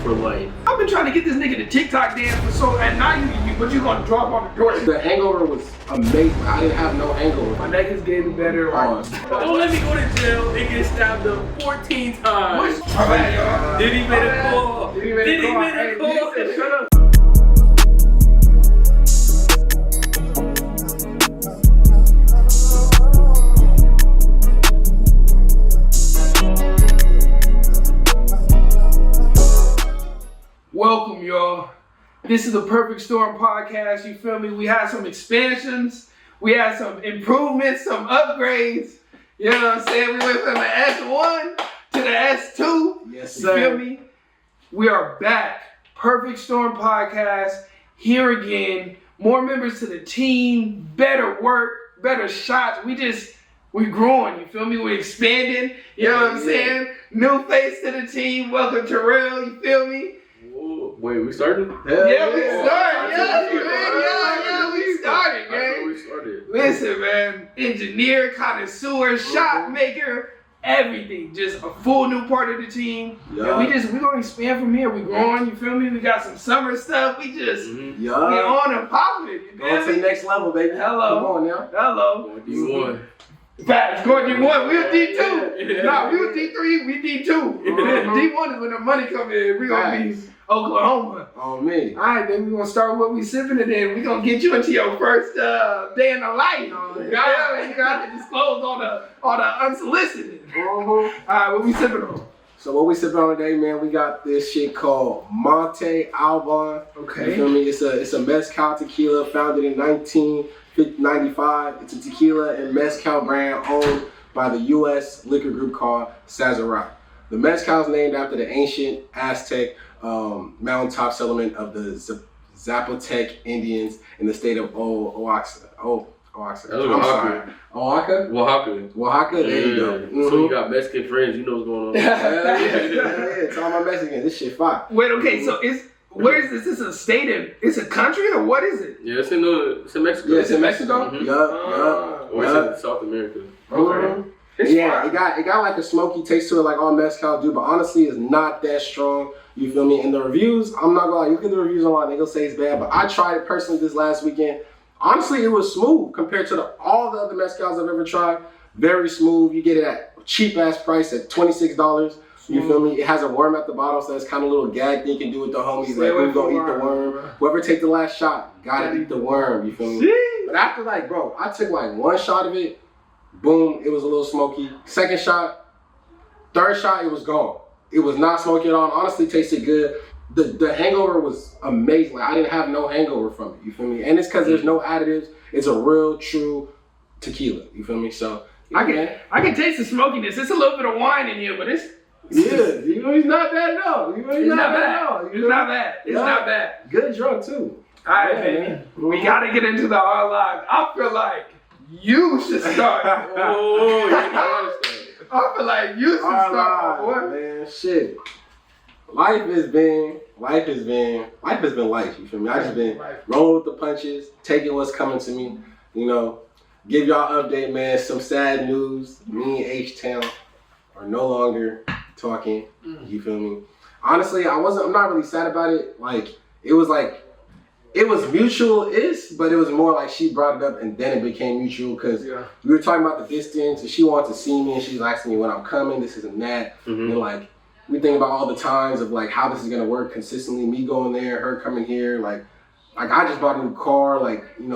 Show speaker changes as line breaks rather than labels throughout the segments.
for life.
I've been trying to get this nigga to TikTok dance for so, and now but you gonna drop on the door.
The hangover was amazing. I didn't have no hangover.
My neck is getting better.
Don't let me go to jail and get stabbed up 14 times. Diddy made a call. Diddy made a call.
Shut up. Welcome, y'all. This is the Perfect Storm podcast. You feel me? We had some expansions. We had some improvements, some upgrades. You know what I'm saying? We went from the S1 to the S2.
Yes,
you
sir.
feel me? We are back. Perfect Storm podcast. Here again. More members to the team. Better work. Better shots. We growing. You feel me? We're expanding. You know what I'm saying? New face to the team. Welcome, Terrell. You feel me?
Wait, we started?
Yeah, we started. We started, man.
We started.
Listen, man. Engineer, connoisseur, shot maker, everything. Just a full new part of the team.
Yeah.
And we gonna expand from here. We growing, you feel me? We got some summer stuff. We just we
Yeah.
on and popping. You
Going
feel
to the
me?
next level, baby.
Hello.
Come on now.
Hello.
D1.
Facts. Going D1. We was D2.
Yeah.
Nah, we was D3. We D2. D1 is when the money come in. We gonna be Oklahoma.
On me.
All right, then we're going to start with what we sipping today. We're going to get you into your first day in the life. You got to disclose all the unsolicited. All right, what we sipping on?
So what we sipping on today, man, we got this shit called Monte Alban.
Okay.
You feel me? It's a mezcal tequila founded in 1995. It's a tequila and mezcal brand owned by the U.S. liquor group called Sazerac. The mezcal is named after the ancient Aztec mountaintop settlement of the Zapotec Indians in the state of Oaxaca. Oaxaca. Oaxaca, there you go.
So you got Mexican friends, you know what's going on.
Yeah. Tell my Mexicans, this shit fire.
Wait, okay, so where is this? Is this a state it's a country or what is it?
Yeah, it's in Mexico.
Yeah, it's in Mexico.
Mhm.
Yup.
Or it's in South America.
Okay.
Yeah, it got like a smoky taste to it, like all mezcal do, but honestly, it's not that strong. You feel me? And the reviews, I'm not gonna lie, you look at the reviews online, they gonna say it's bad, but I tried it personally this last weekend. Honestly, it was smooth compared to all the other mezcals I've ever tried. Very smooth. You get it at a cheap ass price at $26. You feel me? It has a worm at the bottom, so it's kind of a little gag thing you can do with the homies. Like, who's gonna eat the worm? Whoever take the last shot, gotta eat the worm. You feel me? But after I took like one shot of it, boom, it was a little smoky. Second shot, third shot, it was gone. It was not smoky at all. Honestly, tasted good. The hangover was amazing. Like, I didn't have no hangover from it. You feel me? And it's because there's no additives. It's a real, true tequila. You feel me? So
I can taste the smokiness. It's a little bit of wine in here, but it's
it's not bad at all.
It's not bad. It's not bad.
Good drunk too.
All right, baby. We gotta get into the our lives. I feel like you should start.
You
I feel like you should start, boy.
Man, shit. Life has been life. You feel me? I just been rolling with the punches, taking what's coming to me. You know, give y'all update, man. Some sad news. Me and H-Town are no longer talking. You feel me? Honestly, I'm not really sad about it. It was mutual-ish, but it was more like she brought it up and then it became mutual because we were talking about the distance and she wanted to see me and she's asking me when I'm coming, this and that. And we think about all the times of how this is gonna work consistently, me going there, her coming here. Like I just bought a new car,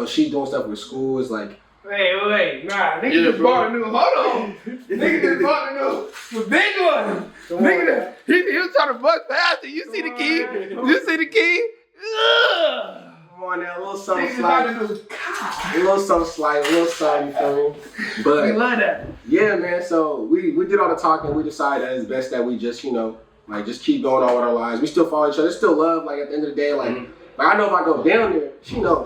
she doing stuff with school. It's like,
Wait, nah, nigga just bought a new, hold on. Nigga just bought a new, big one. Nigga, he was trying to bust past it. You see the key? You see the key? Ugh.
Come on now, a little something slight. You feel me? But
we love that.
Yeah, man, so we did all the talking. We decided that it's best that we just, just keep going on with our lives. We still follow each other. There's still love, at the end of the day, I know if I go down there, she know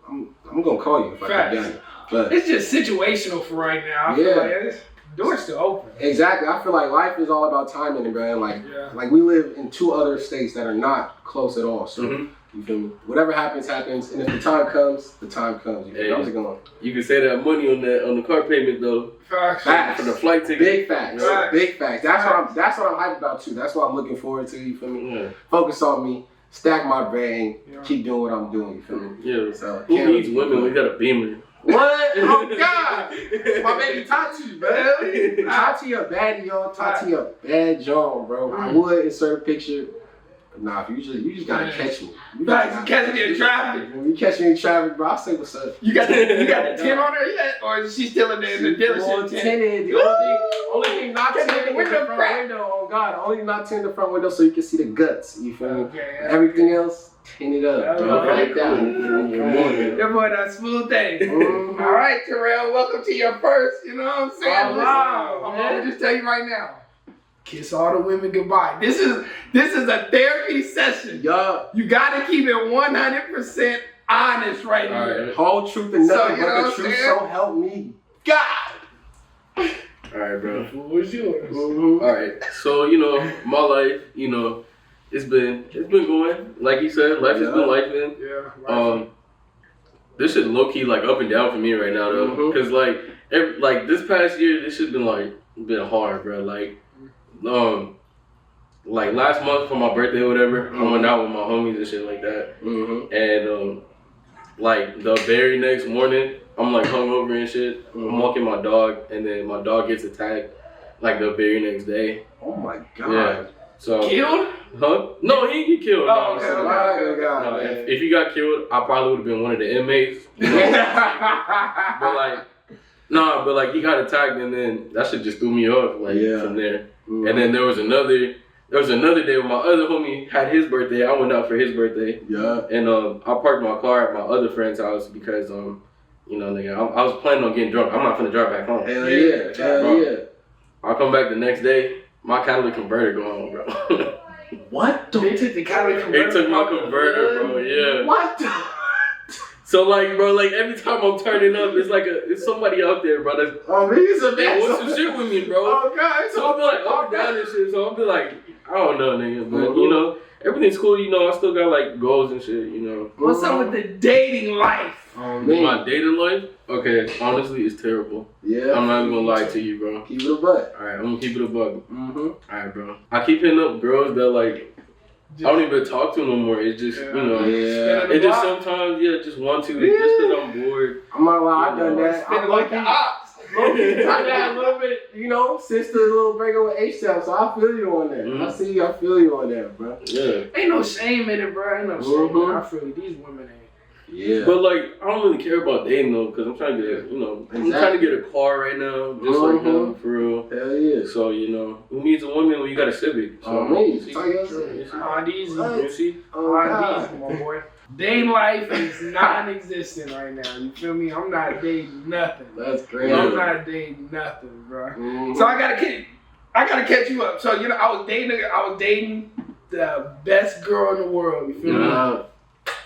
I'm gonna call you if I go down there. But
it's just situational for right now. I feel like the door's still open.
Exactly. I feel like life is all about timing, bro. And we live in two other states that are not close at all. So You feel me? Whatever happens, happens. And if the time comes, the time comes. You feel me? I'm just going.
You can save that money on the car payment though.
Facts.
For the flight ticket.
Big facts.
Facts.
Big facts. That's what I'm hyped about too. That's what I'm looking forward to. You feel me?
Yeah.
Focus on me. Stack my brain. Keep doing what I'm doing. You feel me?
Yeah.
So
who needs women? We got a Beamer.
What? Oh God! My baby Tati, man. Tati a baddie, y'all. Tati a bad John, bro. I would insert a picture. Nah, if you just gotta catch me. You
catch me in traffic.
When you catch me in traffic, bro, I'll say what's up.
You got the 10 on her yet? Or is she still in the dealership?
Tinted. The only thing not tinted is the front window. Oh God, only not tinted the front window so you can see the guts. You feel me?
Okay,
everything else, tinted up. Like that.
Your boy that smooth thing. All right, Terrell, welcome to your first, you know what I'm saying?
Oh, wow.
I'm gonna just tell you right now. Kiss all the women goodbye. This is a therapy session.
Yeah.
You gotta keep it 100% honest right here.
Right. Whole truth and nothing
so,
but the truth. So help me God.
All right, bro.
What was yours?
All right. So my life, it's been going. Like you said, life has been lifing.
Yeah.
This shit low key like up and down for me right now though, because like this past year, this shit been hard, bro. Like last month for my birthday or whatever, I went out with my homies and shit like that. And like the very next morning, I'm like hungover and shit. I'm walking my dog, and then my dog gets attacked like the very next day.
Oh my God.
Yeah. So
killed?
Huh? No, he didn't get killed.
Oh,
no,
okay.
If he got killed, I probably would have been one of the inmates. But like he got attacked, and then that shit just threw me off from there. And then there was another day when my other homie had his birthday. I went out for his birthday.
Yeah.
And I parked my car at my other friend's house because nigga, I was planning on getting drunk. I'm not finna drive back home.
Hell yeah.
I come back the next day, my catalytic converter gone, bro.
What?
They took the catalytic converter.
They took my converter, bro. Yeah.
What?
So like, bro, like every time I'm turning up, it's somebody out there, bro. That's,
he's a
they
man.
want some shit with me, bro.
Oh God.
So I'll be like up and down and shit. So I'll be like, I don't know, nigga, but everything's cool. I still got like goals and shit.
What's up with the dating life?
My dating life, okay, honestly, it's terrible.
Yeah.
I'm not even gonna lie to you, bro.
Keep it a buck.
All right, I'm gonna keep it a buck. All right, bro. I keep hitting up girls that like I don't even talk to no more. It's just it just sometimes just want to just because I'm bored.
I'm not lying. I've done that.
I'm like the ops.
I had a little bit, since the little breakup with H-Town, so I feel you on that. I feel you on that, bro.
Yeah.
Ain't no shame in it, bro. Ain't no shame. I feel you. These women ain't.
Yeah.
But like, I don't really care about dating though, because I'm trying to get, I'm trying to get a car right now, just like him, for real.
Hell yeah.
So, who needs a woman when you got a Civic? So,
these.
These,
Oh,
my boy. Dating life is non-existent right now. You feel me? I'm not dating nothing.
That's great.
I'm not dating nothing, bro. So I gotta catch you up. So I was dating the best girl in the world. You feel me?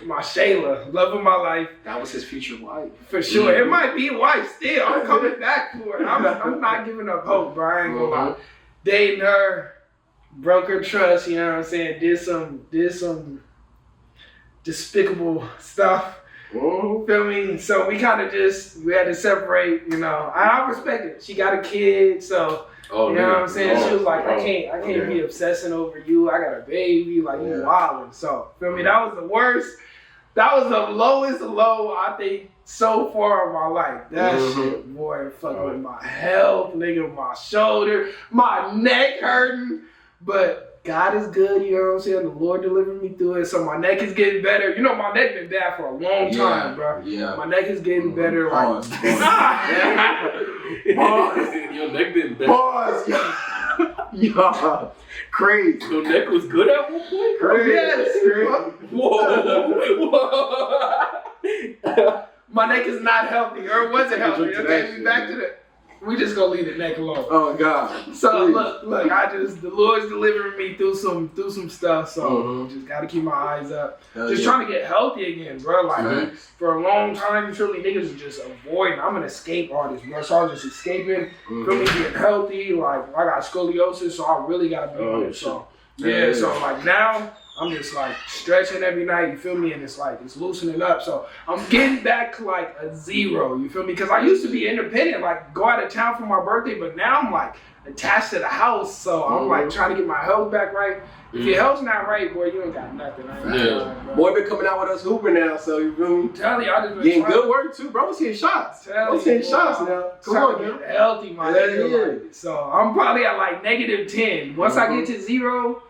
My Shayla, love of my life.
That was his future wife.
For sure. It might be a wife still. I'm coming back for it. I'm not giving up hope, bro. I ain't gonna lie. Dating her, broke her trust, you know what I'm saying? Did some despicable stuff. Feel me? So we kind of we had to separate, I respect it. She got a kid, so you know what I'm saying? She was like, I can't be obsessing over you. I got a baby, like you wildin'. So feel me? That was the worst. That was the lowest low I think so far of my life. That shit, boy, fucking with my health, nigga, my shoulder, my neck hurting. But God is good, you know what I'm saying? The Lord delivered me through it, so my neck is getting better. My neck been bad for a long time, bro.
Yeah.
My neck is getting better.
Pause.
Like,
Pause.
Your neck been bad.
Pause. Yeah. Crazy.
Your neck was good at one point?
Crazy.
yes.
Whoa.
My neck is not healthy, or wasn't healthy. Okay, we back to the. We just gonna leave the neck alone.
Oh God.
So look, the Lord's delivering me through some stuff. So just gotta keep my eyes up. Trying to get healthy again, bro. Like for a long time, you feel me? Niggas are just avoiding. I'm an escape artist, bro. So I was just escaping. Feel me? Getting healthy. Like I got scoliosis, so I really gotta be good. So so like now I'm just like stretching every night, you feel me? And it's like, it's loosening up. So I'm getting back to like a 0, you feel me? Because I used to be independent, like go out of town for my birthday, but now I'm like attached to the house. So I'm like trying to get my health back right. If your health's not right, boy, you ain't got nothing.
Boy been coming out with us hooping now, so you feel me?
Tell you, I just been
getting good work too, bro. Let's hit shots. Let's hit shots now. Come on, man.
Healthy, my nigga. Like, so I'm probably at like -10. Once I get to 0,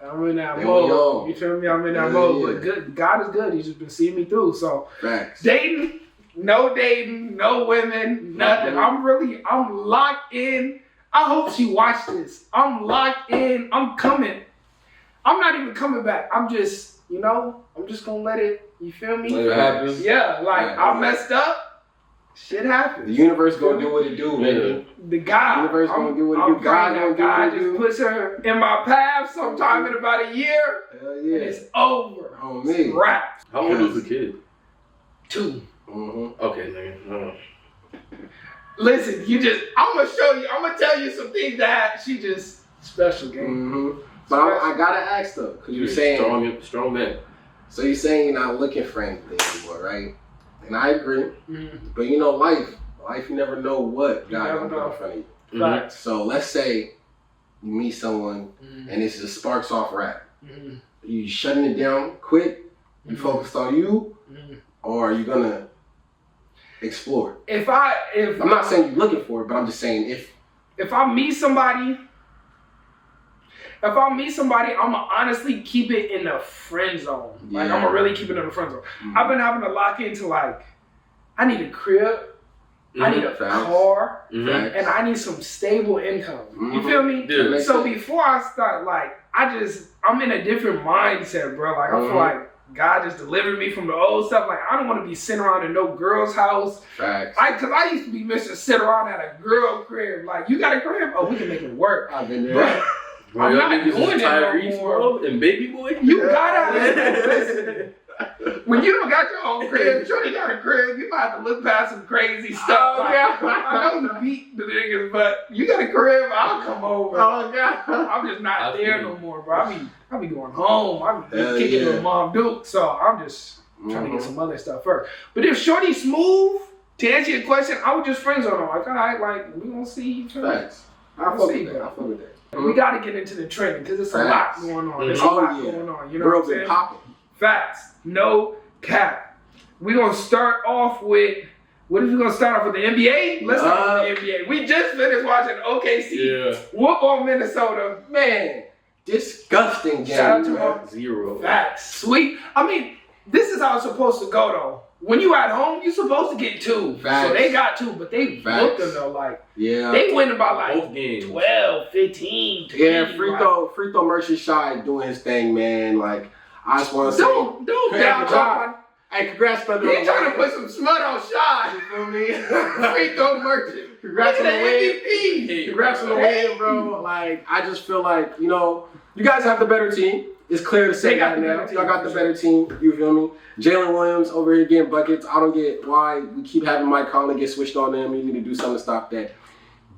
I'm in that mode. You feel me? I'm in that mode. But good, God is good. He's just been seeing me through. So dating, no women, nothing. I'm locked in. I hope she watched this. I'm locked in. I'm coming. I'm not even coming back. I'm just, I'm just gonna let it, you feel me?
Let it happen.
Yeah, like I messed up. Shit happens.
The universe gonna do what it do, man.
The God.
The universe gonna do what it do.
God just puts her in my path sometime in about a year.
Hell yeah.
And it's over.
Oh, me.
It's wrapped.
How old is the kid?
2.
Okay, nigga.
Listen, I'm gonna tell you some things that she just special game.
But I gotta ask though, because you're saying
strong man.
So you're saying you're not looking for anything anymore, right? And I agree. But life you never know what God gonna put in front of you.
Right.
So let's say you meet someone and it's just sparks off rap. You shutting it down quick? You focused on you, or are you gonna explore? I'm not saying you're looking for it, but I'm just saying
if I meet somebody. If I meet somebody, I'm gonna honestly keep it in the friend zone. Like, I'm gonna really keep it in the friend zone. I've been having to lock into like, I need a crib, I need a car, and I need some stable income. You feel me?
Yeah.
So before I start, like, I'm in a different mindset, bro. Like, I feel like God just delivered me from the old stuff. Like, I don't want to be sitting around in no girl's house.
Facts.
Cause I used to be Mr. Sit around at a girl crib. Like, you got a crib? Oh, we can make it work.
I've been there.
Bro, I'm not doing it no more.
And baby boy,
you gotta listen. When you don't got your own crib, Shorty got a crib, you might have to look past some crazy stuff. I know you beat the niggas, but you got a crib, I'll come over.
Oh God,
I'm just not there no more, bro. I be going home. I be kicking with Mom Duke, so I'm just trying to get some other stuff first. But if Shorty smooth, to answer your question, I would just friends on her. Like, all right, like we gonna see.
Facts. I fuck with that.
We gotta get into the trending because it's a lot going on. There's a lot going on. You know what I'm saying?
Popping.
Facts. No cap. We're gonna start off with what if we gonna start off with the NBA? Let's start with the NBA. We just finished watching OKC whoop on Minnesota.
Man, disgusting game.
Shout out to
0.
Facts. Sweet. I mean, this is how it's supposed to go though. When you at home, you're supposed to get 2.
Facts.
So they got 2, but they whooped them though. Like, they win about like
both games.
12, 15, 20.
Yeah, free throw merchant shy doing his thing, man. Like, I just want to say,
don't down talk.
Hey, congrats, brother.
He trying to put some smut on Shy. You feel me? Free throw merchant.
Congrats on the win.
MVP.
Congrats on the win, bro. Like, I just feel like, you guys have the better team. It's clear to say that now. Y'all got the better team. You feel me? Jalen Williams over here getting buckets. I don't get why we keep having Mike Conley get switched on them. You need to do something to stop that.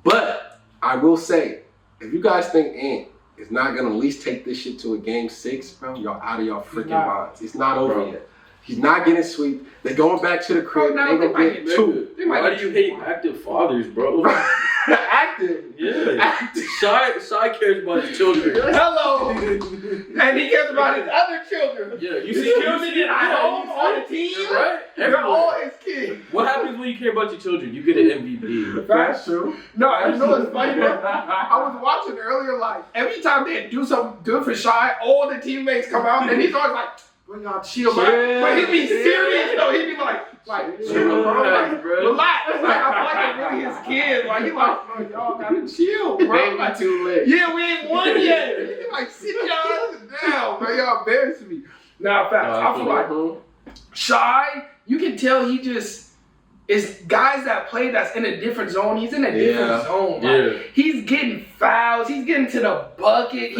But I will say, if you guys think Ant is not going to at least take this shit to a game 6, bro, y'all out of y'all freaking minds. It's not over yet. He's not getting swept. They're going back to the crib. They're going to get 2.
Why do you hate active fathers, bro?
Active.
Yeah.
Active.
Shy cares about his children.
Hello. And he cares about his other children.
Yeah, you
his
see
children at home on the team.
Right?
They're all his kids.
What happens when you care about your children? You get an MVP.
That's true.
No, you know what's funny, bro? I was watching earlier, like, every time they do something good for Shy, all the teammates come out, and he's always like, bring y'all chill, man. But he'd be serious, though. He'd be like, chill, bro. Like, relax. Like, I feel like they're really his kids. Like, he's like, bro, y'all gotta chill, bro.
Like, too late.
Yeah, we ain't won yet. He's like, sit your ass down, bro. Y'all embarrassing me. Nah, facts. I feel like Shy, you can tell he just is guys that play that's in a different zone. He's in a different zone. Like, he's getting fouls. He's getting to the bucket.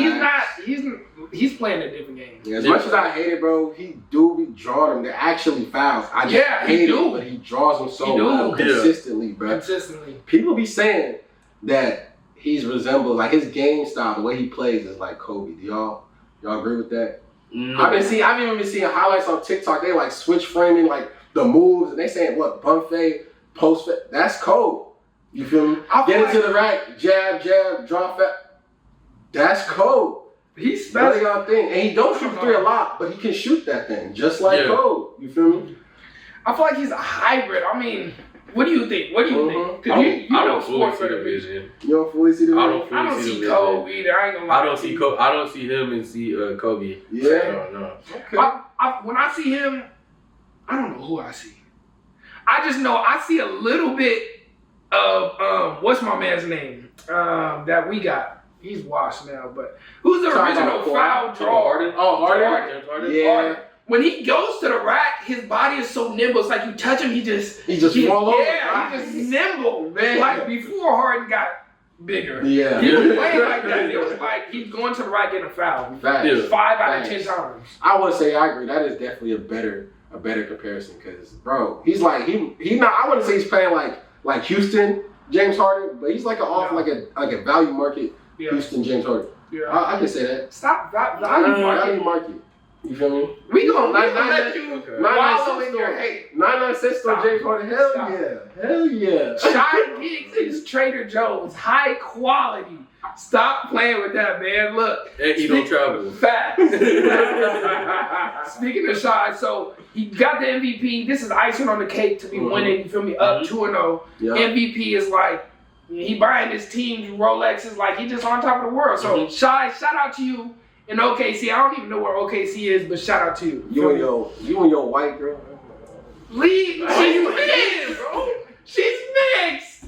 He's playing a different game.
Yeah, as much as I hate it, bro, he do be drawing them. They're actually fouls. I just hate it, but he draws them so well consistently, bro.
Consistently.
People be saying that he's resembled, like his game style, the way he plays is like Kobe. Do y'all agree with that?
No.
I've even been seeing highlights on TikTok. They like switch framing like the moves, and they saying what bump fade, post fade. That's cold. You feel me? Get into the rack, jab, drop fat. That's cold.
He's
That's
special.
y'all thing, and he don't shoot three a lot, but he can shoot that thing just like Cole. You feel me?
I feel like he's a hybrid. I mean, what do you think? What do you think? Because you
I
know
don't fully
sports
see the
better.
vision.
You don't fully see the
I
vision?
don't
I don't
see
see
the
Cole
vision.
either. I ain't gonna lie.
I don't see him and see Kobe.
Yeah.
No.
Okay.
When I see him, I don't know who I see. I just know I see a little bit of what's my man's name that we got. He's washed now, but who's the original foul draw?
Harden.
Oh, Harden.
James Harden.
Yeah.
When he goes to the rack, his body is so nimble. It's like you touch him, he just
roll over.
Yeah, he just nimble.
Man.
Like before Harden got bigger.
Yeah.
He was playing like that. It was like he's going to the rack getting a foul.
Facts.
Yeah.
5 out of
Facts.
10 times.
I would say I agree. That is definitely a better comparison because, bro, he's like he not. I wouldn't say he's playing like Houston James Harden, but he's like like a value market Houston James Harden.
Yeah.
I can say that.
Stop value market.
Value market. You feel me?
We gonna
Nine-
let you wallow in your hate.
99 cents on James Harden. Hell
Stop.
yeah. Hell yeah.
Shy Gigs is Trader Joe's, high quality. Stop playing with that, man. Look.
And he don't travel.
Facts. Speaking of Shy, so he got the MVP. This is icing on the cake to be winning. You feel me? Up 2-0.
Yeah.
MVP is like he buying his team's Rolexes. Like he just on top of the world. So Shy, shout out to you in OKC. I don't even know where OKC is, but shout out to you.
You and your white girl.
Leave. She's mixed, bro. She's mixed.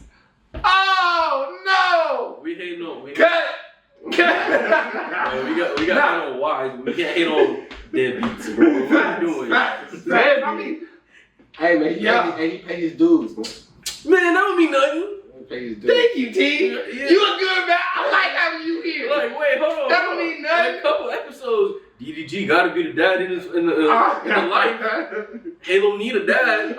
Oh no.
We hate no.
Cut.
Yeah, we got hate on wives. We can't hate on deadbeats, bro. What are you doing?
Facts. I mean,
Hey man, he pay his dues, man.
Man, that don't mean nothing.
He pay his dues.
thank you, T.
Yeah.
You a good man. I like having you here.
Like, wait, hold on.
That don't mean nothing.
Like, a couple episodes, DDG gotta be the dad in the life. Halo need a dad.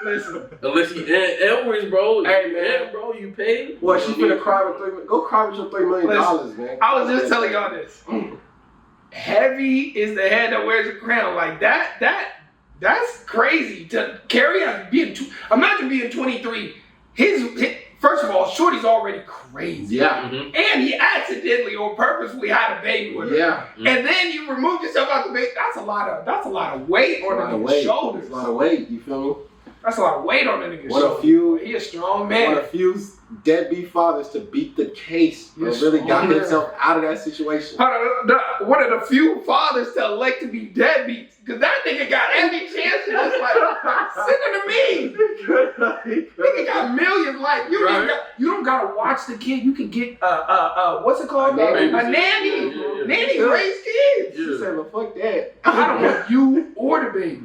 Listen.
Unless he Edwards, bro.
Hey, man.
And, bro, you paid.
Well, she finna cry with go cry with your $3 million, man.
I was just telling y'all this. Heavy is the head that wears a crown. Like that's crazy to carry on being. Imagine being 23. His first of all, Shorty's already crazy.
Yeah.
Mm-hmm.
And he accidentally or purposefully had a baby with her.
Yeah.
And then you remove yourself out the baby. That's a lot of weight on the nigga's shoulders.
That's a lot of weight, you feel me?
That's a lot of weight on the nigga's
One of
shoulders.
few
He a strong
one
man.
of few deadbeat fathers to beat the case and
Yes,
really got
man.
himself out of that situation.
One of the few fathers to elect to be deadbeats. Because that nigga got every chance and it's like, send it to me. Nigga got millions. Like, you don't gotta watch the kid. You can get, what's it called? A nanny.
Yeah.
Nanny raise kids.
She said, well, fuck that.
I don't want you or the baby.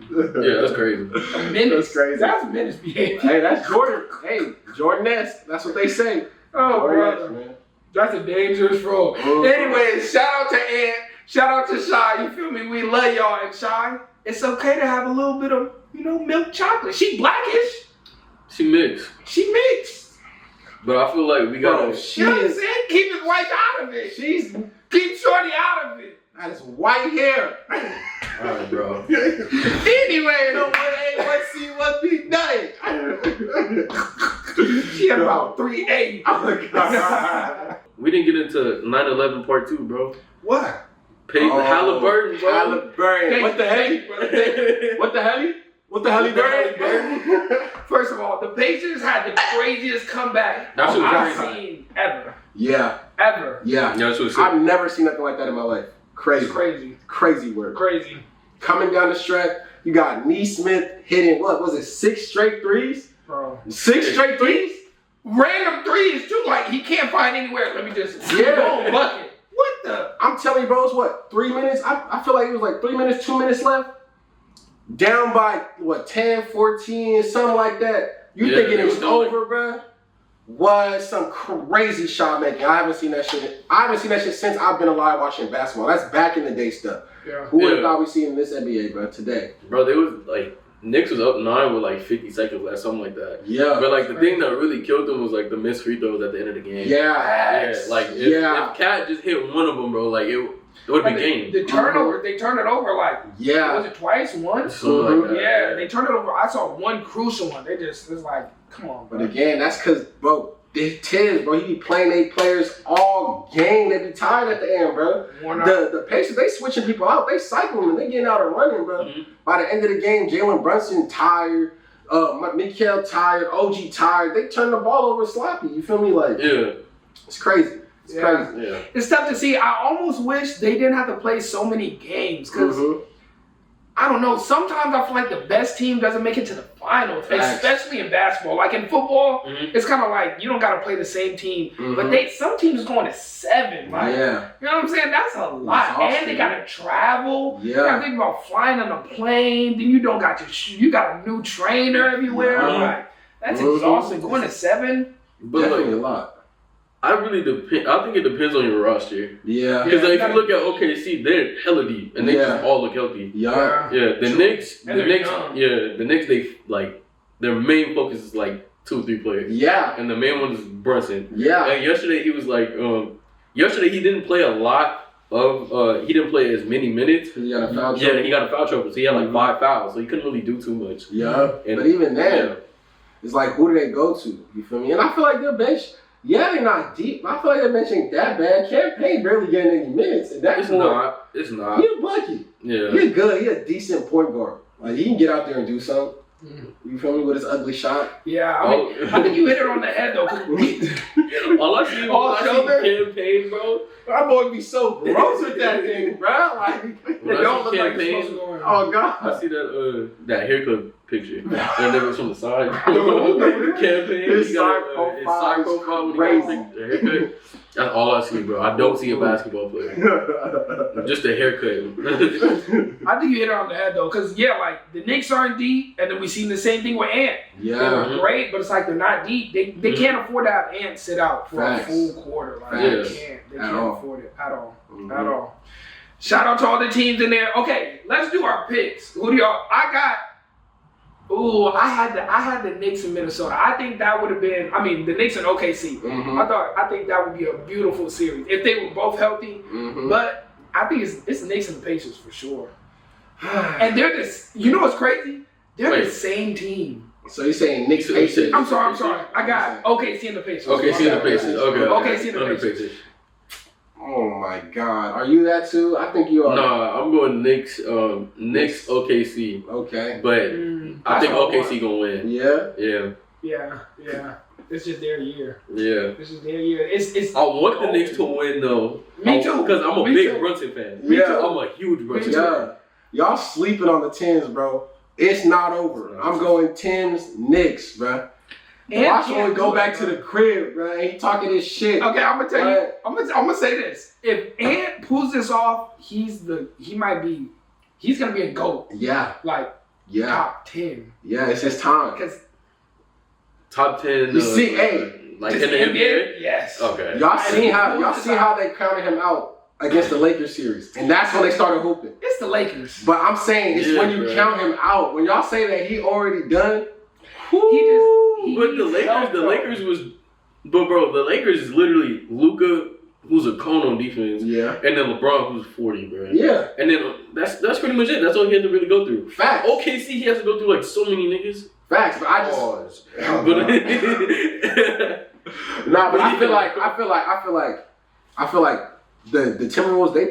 Yeah, that's crazy.
A menace.
That's crazy.
That's menace behavior.
Hey, that's Jordan. Hey, Jordan-esque. That's what they say.
Oh,
Jordan-esque,
brother.
man.
That's a dangerous role. Anyways, shout out to Ant. Shout out to Shy. You feel me? We love y'all. And Shy, it's okay to have a little bit of, milk chocolate. She blackish.
She mixed.
She mixed.
But I feel like we gotta.
You know what I'm saying? Keep his wife out of it. Keep Shorty out of it.
That is white hair.
Alright, bro.
Anyway,
No, what A, what C, what B, nothing.
she had about 3'8".
Oh my God.
We didn't get into 9/11 Part 2, bro.
What?
Halliburton, bro.
Halliburton. What the hell? What the hell? What the hell, Halliburton?
First of all, the Pacers had the craziest comeback
That's what
I've
crazy.
seen ever.
Yeah.
Ever.
Yeah.
Yeah, that's what it said.
I've never seen nothing like that in my life. Crazy.
It's crazy.
Crazy work.
Crazy.
Coming down the stretch, you got Neesmith hitting, what was it, 6 straight threes?
Bro.
6 straight threes?
Random threes too. Like he can't find anywhere. Let me just boom, bucket. What the?
I'm telling you, bro, it's what, 3 minutes? I feel like it was like 3 minutes, 2 minutes left. Down by, what, 10, 14, something like that. You thinking it was over, bro? Was some crazy shot making. I haven't seen that shit. Since I've been alive watching basketball. That's back in the day stuff.
Yeah.
Who would have thought we seen this NBA, bro, today?
Bro, they was like, Knicks was up 9 with like 50 seconds left, something like that.
Yeah.
But like the thing that really killed them was like the missed free throws at the end of the game.
Yeah.
Yeah. Like if Cat just hit one of them, bro, like it. It would
And
be game.
The turnover, they turned it over like, was it twice? Once?
Something like that.
Yeah, they turned it over. I saw one crucial one. It was like, come on, bro.
But again, that's because, bro, Tiz, bro, he be playing 8 players all game. They be tired at the end, bro. The Pacers, they switching people out. They cycling and they getting out and running, bro. By the end of the game, Jalen Brunson tired. Mikael tired. OG tired. They turn the ball over sloppy. You feel me? Like, it's crazy. It's crazy.
Yeah.
It's tough to see. I almost wish they didn't have to play so many games because I don't know. Sometimes I feel like the best team doesn't make it to the finals, especially in basketball. Like in football, it's kind of like you don't got to play the same team. But some teams going to 7. Like, you know what I'm saying? That's a lot. And they got to travel. You got to think about flying on a plane. Then you don't got you got a new trainer everywhere. Like, that's exhausting. Going to 7.
But
definitely a lot.
I think it depends on your roster.
Yeah.
Because if you look at OKC, they're hella deep, and they just all look healthy.
Yeah.
The Knicks, they like their main focus is like 2 or 3 players.
Yeah.
And the main one is Brunson.
Yeah.
And yesterday he was like, yesterday he didn't play a lot of, he didn't play as many minutes.
He got a foul trouble.
Yeah, he got a foul trouble, so he had like 5 fouls, so he couldn't really do too much.
Yeah. But even then, it's like, who do they go to? You feel me? And I feel like their bench. Yeah, they're not deep. I feel like their bench ain't that bad. Campaign barely getting any minutes. And that's
It's not.
He a bucket. Yeah. He good. He a decent point guard. Like, he can get out there and do something. You feel me? With his ugly shot.
Yeah, I think you hit it on the head, though.
All I see Campaign, bro.
That boy be so gross with that thing, bro. Like,
it don't look like it's supposed to go in.
Oh, God.
I see that haircut picture. That nigga from the side. Campaign.
His
He
side
got
profile
his side profile
is
with
crazy.
the haircut. That's all I see, bro. I don't see a basketball player. Just a haircut.
I think you hit it on the head, though, because, like, the Knicks aren't deep, and then we seen the same thing with Ant.
Yeah.
They're great, but it's like they're not deep. They can't afford to have Ant sit out for a full quarter. Like, they can't afford it at all. At all. Shout out to all the teams in there. Okay, let's do our picks. Who do y'all? I had the Knicks in Minnesota. I think that would have been. I mean, the Knicks and OKC. I think that would be a beautiful series if they were both healthy. But I think it's Knicks and the Pacers for sure. And they're just. You know what's crazy? They're the same team.
So you're saying Knicks Pacers?
I'm sorry. I got OKC and the Pacers.
OKC and the Pacers. Okay.
OKC and the Pacers.
Oh my God, are you that too? I think you are.
No, I'm going Knicks. Knicks OKC.
Okay.
But I think OKC gonna win.
Yeah.
Yeah. It's just their year.
Yeah.
This is their year. It's.
I want the Knicks to win though.
Me too.
Because I'm a big Brunson fan.
Me too.
I'm a huge Brunson fan.
Y'all sleeping on the Tims, bro. It's not over. I'm going Tims, Knicks, bro. Watch when we go back to the crib, bro. He talking this shit.
Okay, I'm gonna tell you. I'm gonna say this. If Ant pulls this off, he's gonna be a GOAT.
Yeah.
Like top 10.
Yeah, it's his time.
Because
top 10.
You see,
like in the NBA.
Yes.
Okay.
Y'all see how they counted him out against the Lakers series, and that's when they started hooping.
It's the Lakers.
But I'm saying it's when you count him out. When y'all say that he already done.
But the Lakers was, but bro, the Lakers is literally Luka, who's a cone on defense, and then LeBron, who's 40, bro.
Yeah,
and then that's pretty much it. That's all he had to really go through.
Facts.
OKC, he has to go through like so many niggas.
Facts, but I just, but I feel like the Timberwolves they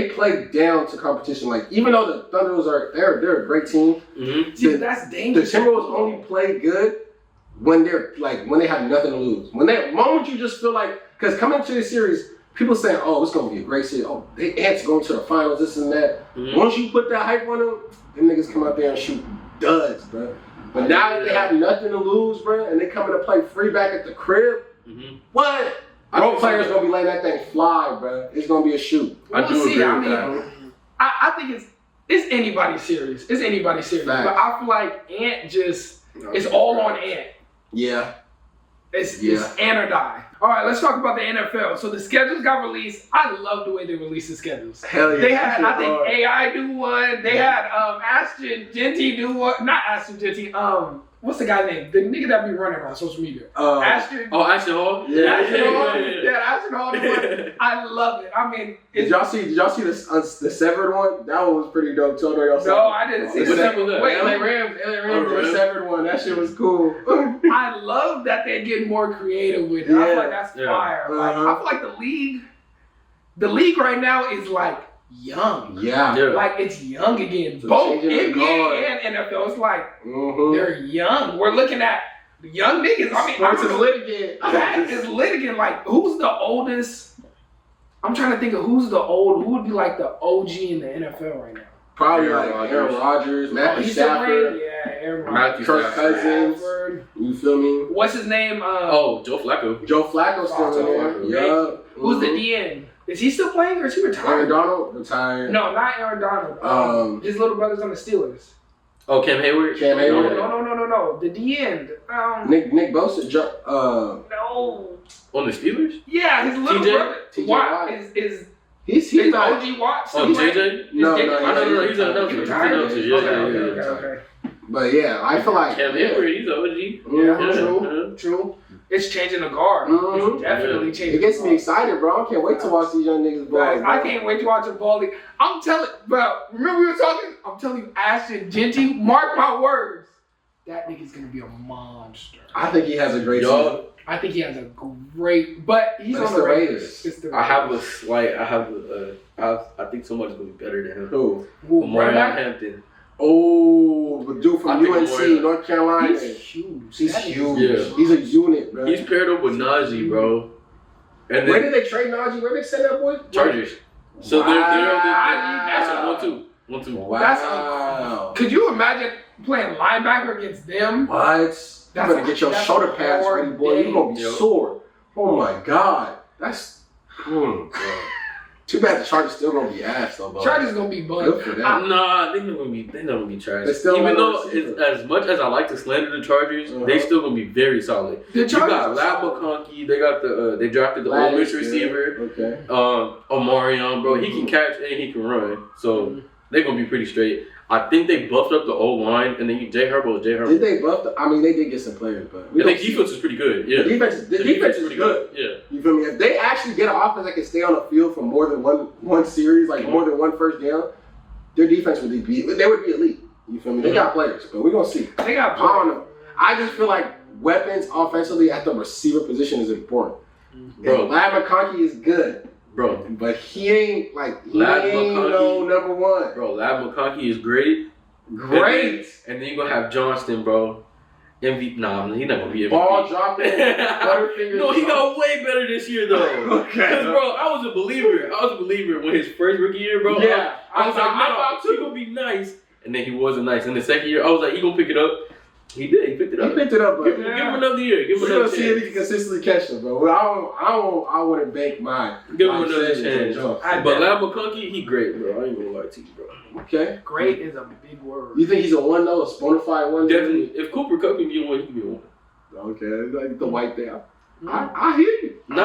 play down to competition. Like, even though the Thunder they're a great team.
See, that's dangerous.
The Timberwolves only play good when they have nothing to lose. When the moment you just feel like, because coming into the series, people saying, "Oh, it's gonna be a great series. Oh, they Ants going to the finals, this and that." Once you put that hype on them niggas come out there and shoot duds, bro. But now that they have nothing to lose, bro, and they coming to play free back at the crib, what? Role players gonna be letting that thing fly, bro. It's gonna be a shoot.
I do agree with that.
I think it's anybody's series. It's anybody's series.
Facts.
But I feel like Ant it's all on Ant.
Yeah.
It's Ant or die. All right, let's talk about the NFL. So the schedules got released. I love the way they released the schedules.
Hell yeah.
They had, I think AI do one. They had Ashton Genty do one. Not Ashton Genty. what's the guy's name? The nigga that be running on social media. Ashton.
Oh, Ashton Hall.
Yeah.
Ashton Hall. Yeah, Ashton Hall. I love it. I mean,
did y'all see the severed one? That one was pretty dope too.
No, I didn't see
What
that.
that was that?
Wait,
LA Rams the severed one. That shit was cool.
I love that they're getting more creative with it. I feel like that's fire. Like, I feel like the league right now is like young.
Yeah.
Like it's young again.
So
Both
changing the guard.
NBA and NFL. It's like they're young. We're looking at the young niggas. I mean,
Sports is lit again.
That is lit again. Like, who's the oldest? I'm trying to think of who would be like the OG in the NFL right now.
Probably like Aaron Rodgers, Matthew Stafford.
Yeah, Aaron Rodgers.
Kirk Cousins. You feel me?
What's his name?
Joe Flacco.
Joe Flacco's still in there. Yeah.
Who's the DN? Is he still playing or is he retired?
Aaron Donald retired.
No, not Aaron Donald. His little brother's on the Steelers.
Oh, Cam Hayward.
No. The DN.
Nick Bosa.
No.
On the Steelers?
Yeah, his little brother.
TJ
Watt
Watt.
He's
not.
OG Watt.
Oh, JJ?
No,
He's an announcer.
Okay.
But yeah, I feel like
Cam Hayward, he's an OG.
Yeah, true. It's changing the guard. It's definitely changing.
It gets me excited, bro. I can't wait to watch these young niggas ball.
I can't wait to watch a ball league. I'm telling, bro. Remember we were talking? I'm telling you, Ashton Genty. Mark my words. That nigga's gonna be a monster.
I think he has a great season.
I think he has a great, but he's on the Raiders.
I think somebody's gonna be better than him.
Who?
Omarion Hampton.
Oh, the dude from UNC, North Carolina.
He's huge.
He's huge.
Yeah.
He's a unit, bro.
He's paired up with Najee, bro. And
where did they trade Najee? Where did they send that boy?
Chargers. So that's a 1-2.
Wow.
Could you imagine playing linebacker against them?
What? You better get your shoulder pads ready, boy. You're going to be sore. Oh, my God. That's... Too bad the Chargers still going to be ass, though, bro.
Chargers going to be bugged.
Good for them.
Nah, they're not going to be trash.
Still
even though, as much as I like to slander the Chargers, they still going to be very solid.
The Chargers
got Lab McConkey. They got they drafted the Ole Miss receiver.
Okay.
Omarion, bro. He can catch and he can run. So they're going to be pretty straight. I think they buffed up the O-line, and then Jay Herbo.
Did they buff I mean, they did get some players, but...
I think defense is pretty good, yeah.
The defense is good.
Yeah.
You feel me? If they actually get an offense that can stay on the field for more than one series, like more than one first down, their defense would be elite. You feel me? They got players, but we're going to see.
They got
players. I don't know. I just feel like weapons offensively at the receiver position is important. Bro, Lab McConkey is good. Bro. But he ain't no number one.
Bro, Lab McConkey is great.
Great.
And then you're going to have Johnston, bro. MVP. Nah, he's not going to be MVP.
Ball dropping. Butterfinger.
No, he got way better this year, though.
Okay.
Because, bro, I was a believer when his first rookie year, bro.
Yeah.
I was like, no, he's going to be nice. And then he wasn't nice. In the second year, I was like, he going to pick it up. He did. He picked it up.
But
give him another year. Give him another chance.
See if he can consistently catch them, bro. I wouldn't bank mine.
Give him another chance. But Lab McConkey, he great, bro. I ain't gonna lie to you, bro.
Okay.
Great is a big word.
You think he's a one though, a bona fide one?
Definitely. If Cooper Kupp can be a one, he can be a one.
Okay, like the white thing. I hear you.
But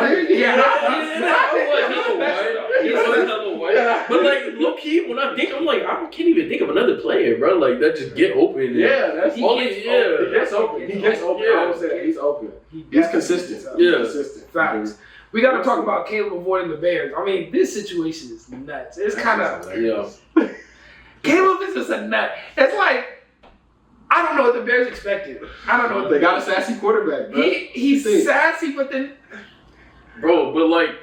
like low key, when I think, I'm like, I can't even think of another player, bro. Like that just get open.
Yeah, that's
all.
He gets open. I would say that he's open. He's consistent. Consistent.
Facts. We got to talk about Caleb avoiding the Bears. I mean, this situation is nuts. It's kind of Caleb is just a nut. It's like, I don't know what the Bears expected. I don't know.
They got a sassy quarterback, bro.
He's sassy, but then...
Bro, but like,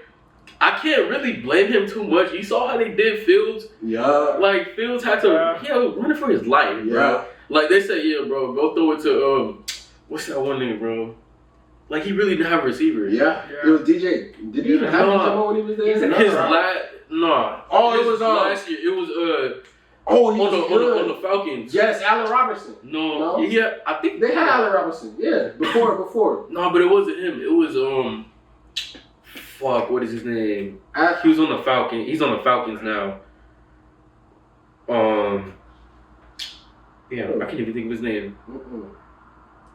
I can't really blame him too much. You saw how they did Fields?
Yeah.
Like, Fields had to... He was running for his life, bro. Like, they said, yeah, bro, go throw it to... what's that one name, bro? Like, he really didn't have a receiver.
Yeah. It was DJ. Did he even have him when he was there?
Oh, it was last year. It was... on the Falcons.
Yes, Allen Robinson.
No. Yeah, I think
they had Allen Robinson. Yeah, before.
No, but it wasn't him. It was what is his name? He was on the Falcons. He's on the Falcons now. Yeah, I can't even think of his name.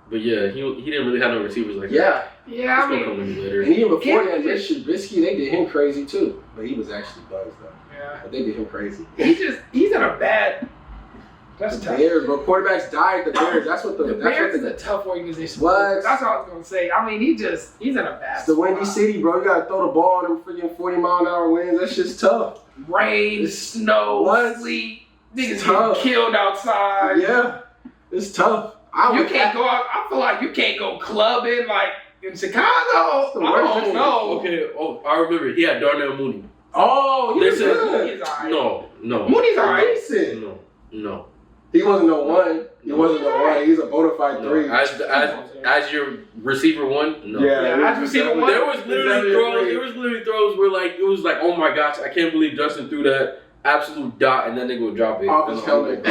But yeah, he didn't really have no receivers like that.
Yeah, I mean,
and even before that, Trubisky, they did him crazy too. But he was actually buzzed though.
Yeah.
But they did him crazy.
He's in a bad That's
The
tough.
Bears, bro. Quarterbacks die at the Bears. That's what
The Bears is a tough organization.
What?
That's what I was gonna say. I mean, he's in a bad
It's the Windy
spot.
City, bro. You gotta throw the ball on them freaking 40-mile-an-hour winds. That shit's tough.
Rain, snow,
What?
sleet. Niggas
tough.
get killed outside.
Yeah, it's tough.
You can't go out. I feel like you can't go clubbing like in Chicago.
the
I
worst
don't
thing.
know.
Okay. Oh, I remember. He had Darnell Mooney.
Oh,
They
he's
said-
good.
He's alright.
No.
Mooney's alright.
Decent.
No.
He wasn't no one. He wasn't no one. He's a bona fide
No.
three.
As your receiver one, no.
Yeah, as receiver one.
There was literally throws where like it was like, oh my gosh, I can't believe Justin threw that absolute dot and then they go drop it.
Off his helmet.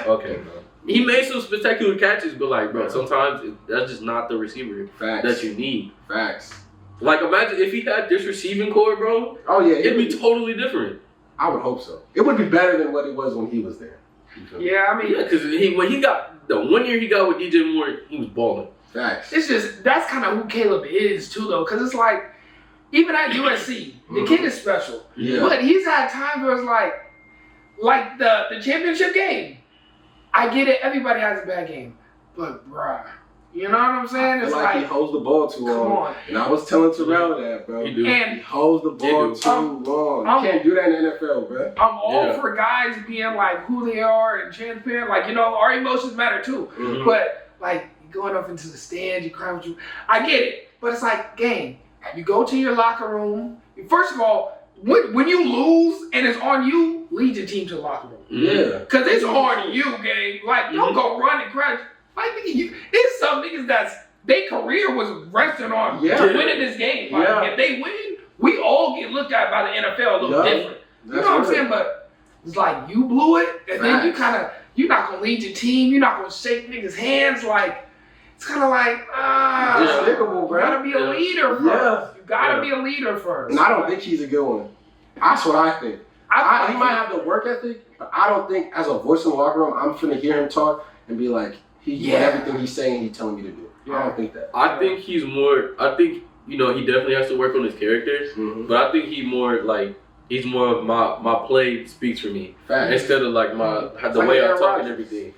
Okay, bro. He made some spectacular catches, but like, bro, sometimes that's just not the receiver
Facts.
that you need.
Facts.
Like, imagine if he had this receiving core, bro.
Oh yeah,
It'd be totally different.
I would hope so. It would be better than what it was when he was there. You feel me?
Yeah, I mean,
Yeah, because when he got the 1 year he got with DJ Moore, he was balling.
Facts.
it's just that's kind of who Caleb is too, though, because it's like even at USC, the kid is special,
Yeah.
but he's had times where it's like the championship game. I get it, everybody has a bad game, but bruh, you know what I'm saying?
I feel
It's
like he
like,
holds the ball too
come
long.
on,
And I was telling Terrell that, bro.
He do.
and
He holds the ball
He do.
too long. You can't do that in the NFL, bro.
I'm all
Yeah.
for guys being like who they are and transparent. Like, you know, our emotions matter too.
Mhm.
But like going up into the stands, you crying with you. I get it. But it's like, gang, you go to your locker room. First of all, when you lose and it's on you, lead your team to the locker room.
Yeah.
Cause it's on you, gang. Like, don't go run and crash. Like, nigga, it's some niggas that's their career was resting on winning this game. Like, if they win, we all get looked at by the NFL a little different. You know what I'm saying? But it's like you blew it, and then you're not gonna lead your team. You're not gonna shake niggas' hands. Like, it's kind of like
Despicable,
you
bro.
gotta be a leader first.
Yeah.
You gotta be a leader first.
And I don't think he's a good one. That's what I think. He might have the work ethic, but I don't think as a voice in the locker room, I'm finna hear him talk and be like, everything he's saying, he's telling me to do. I don't think that.
I think he's more. I think he definitely has to work on his characters, but I think he's more of my play speaks for me instead of like the way I talk and everything.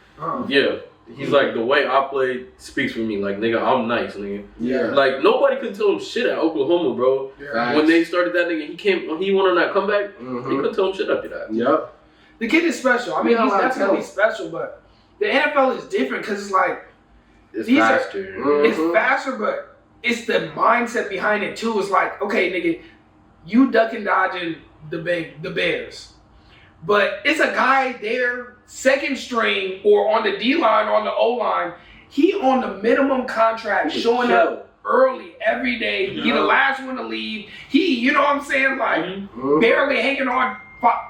Yeah, he's like the way I play speaks for me. Like, nigga, I'm nice, nigga.
Yeah.
Like, nobody could tell him shit at Oklahoma, bro. When they started that nigga, he went on that comeback. He couldn't tell him shit after that.
Yep.
The kid is special. I mean,
Yeah,
he's
I like
definitely
him.
special, but the NFL is different because it's like
It's
These are-
faster.
it's faster, but it's the mindset behind it too. It's like, okay, nigga, you duck and dodging the Bears, but it's a guy there, second string or on the D line, on the O line. He on the minimum contract, showing up early every day. He the last one to leave. You know what I'm saying? Like barely hanging on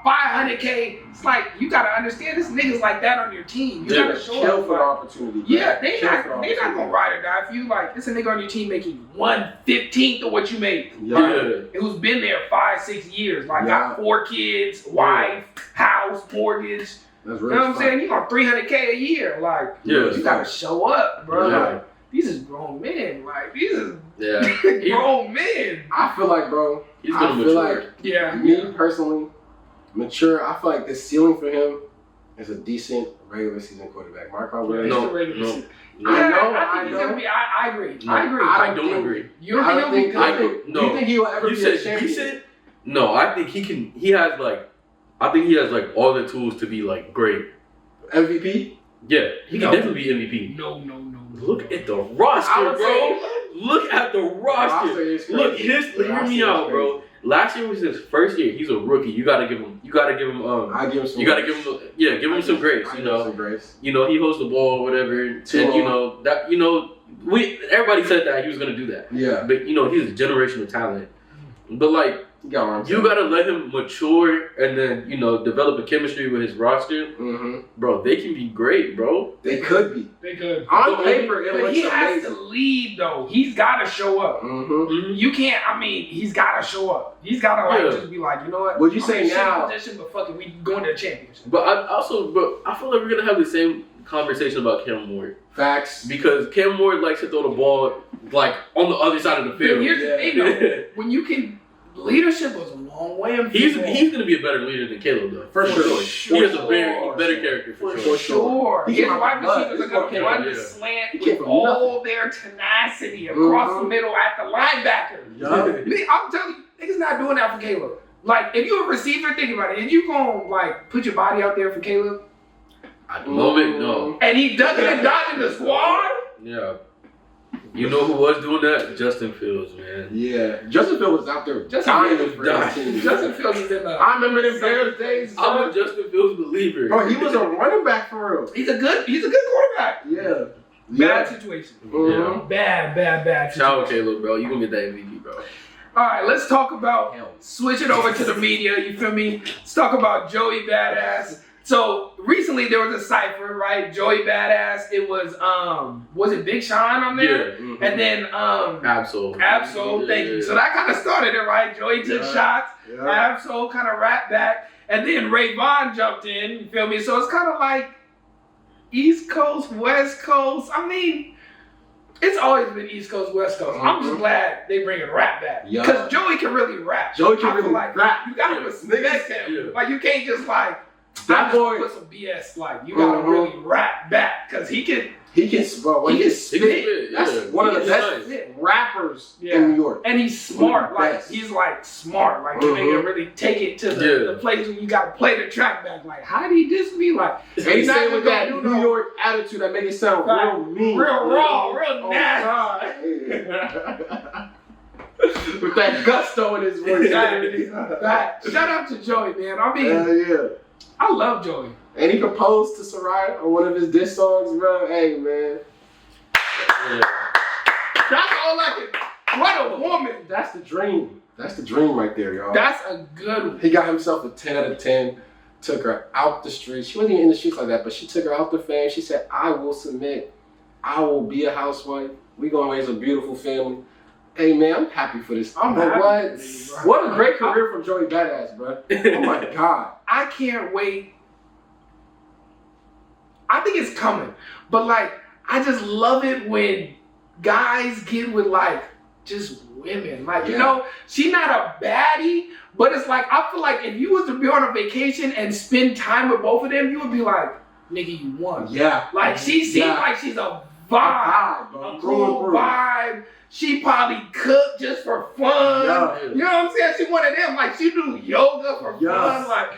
500K. It's like, you gotta understand, this niggas like that on your team. You gotta show
Kill
up.
for the opportunity.
Yeah, they not gonna ride or die for you. Like, it's a nigga on your team making 1/15 of what you make.
Yeah.
And who's been there 5-6 years. Like, got 4 kids, wife, house, mortgage.
That's
You know what I'm saying? You got 300K a year. Like,
Yeah.
you gotta show up, bro.
Yeah.
Like, these is grown men. Like, these is
Yeah.
grown men.
I feel like, bro,
He's gonna
I feel
mature.
like,
Yeah.
me personally, mature, I feel like the ceiling for him is a decent regular season quarterback. Mark my words.
No.
I
I
think
know,
he's gonna be. I agree.
No,
I agree.
I don't agree.
You don't think he'll be good?
Do you think he will ever
You
be a
said
champion?
he said no. I think he can. He has like. I think he has like all the tools to be like great.
MVP?
Yeah, he
No.
can definitely be MVP.
No.
Look at the roster,
I would
bro.
say-
Look at the roster.
roster is
Look,
crazy.
hear
The
me
roster
out,
is
bro. Last year was his first year. He's a rookie. You gotta give him.
I give him some.
You gotta give him. Yeah, give him some grace.
I
You
give him
know.
some grace.
You know, he holds the ball, whatever. And
Too
you
long.
know that. You know, everybody said that he was gonna do that.
Yeah.
But you know, he's a generational talent. But like,
You got what I'm
you
saying.
gotta let him mature and then develop a chemistry with his roster,
Mm-hmm.
bro. They can be great, bro.
They could be.
They could.
On paper, it
But
looks
he has
amazing.
to lead though. He's got to show up.
Mm-hmm.
You can't. I mean, he's got to show up. He's got to
Yeah.
just be like, you know what?
Would you
I'm
say
in shit
now-
Position, but fuck it, we going to the championship.
But I feel like we're gonna have the same conversation about Cam Moore
Facts.
because Cam Moore likes to throw the ball like on the other side of the
But
field.
here's the thing though. When you can leadership was a long way in
He's
football.
gonna be a better leader than Caleb though.
For sure.
He has a better character for sure.
Sure.
He
His
came
wide
from blood.
receivers are going to
He
run
came-
the slant
He came
with
from
all their tenacity across the middle at the linebacker. I'm telling you, niggas not doing that for Caleb. Like, if you're a receiver, think about it. Is you going to, like, put your body out there for Caleb?
At the moment, no.
And he ducking and dodging the squad?
Yeah. You know who was doing that? Justin Fields, man.
Yeah, Justin Fields was out there
Justin
dying
Fields
for
died.
his team.
Justin Fields is in the...
I remember them Bears days.
I'm a Justin Fields believer.
Bro, he was a running back for real.
He's a good quarterback.
Yeah.
Bad situation.
Mhm.
Bad situation.
Shout out Caleb, bro. You gonna get that MVP, bro.
All right, let's talk about, switch it over to the media, you feel me? Let's talk about Joey Badass. So recently there was a cipher, right? Joey Badass, it was it Big Sean on there?
Yeah. Mhm.
And then
Absol,
thank you. So that kind of started it, right? Joey took shots, Absol kind of rapped back, and then Ray Vaughn jumped in, you feel me? So it's kind of like East Coast, West Coast. I mean, it's always been East Coast, West Coast. I'm just glad they bringing rap back.
Yeah.
Because Joey can really rap.
Joey can
I feel
really
like
rap.
You gotta
Yeah.
respect him.
Yeah.
Like, you can't just like,
That boy-
put some BS. Like, you gotta really rap back. Because he can
Bro, when
He
he
can
spit,
spit,
that's
yeah.
one of the
He
best
can spit.
rappers
Yeah.
in New York.
and he's smart.
One of the
Like,
best.
he's like smart. Like, you can really take it to the place where you gotta play the track back. Like, how did he diss me? Like,
And he
not
said
even
with that
gonna do
New
no-
York attitude that make it sound real mean.
real raw, real
Oh,
nasty.
God. With that gusto in his voice.
Shout out to Joey, man. I mean,
Yeah.
I love Joey.
And he proposed to Soraya on one of his diss songs, bro. Hey, man.
Yeah.
That's all I can. What a woman.
That's the dream. That's the dream right there, y'all.
That's a good one.
He got himself a 10 out of 10. Took her out the streets. She wasn't even in the streets like that, but she took her out the fame. She said, I will submit. I will be a housewife. We gonna raise a beautiful family. Hey, man, I'm happy for this.
I'm
But
happy
what?
for you, bro.
What a great career from Joey Badass, bro. Oh, my God.
I can't wait. I think it's coming. But like, I just love it when guys get with like just women. Like, you know, she not a baddie, but it's like, I feel like if you was to be on a vacation and spend time with both of them, you would be like, nigga, you won.
Yeah.
Like, she seems like she's a vibe.
bro.
A cool vibe. She probably cooked just for fun.
Yeah.
You know what I'm saying? She one of them. Like, she do yoga for fun. Like,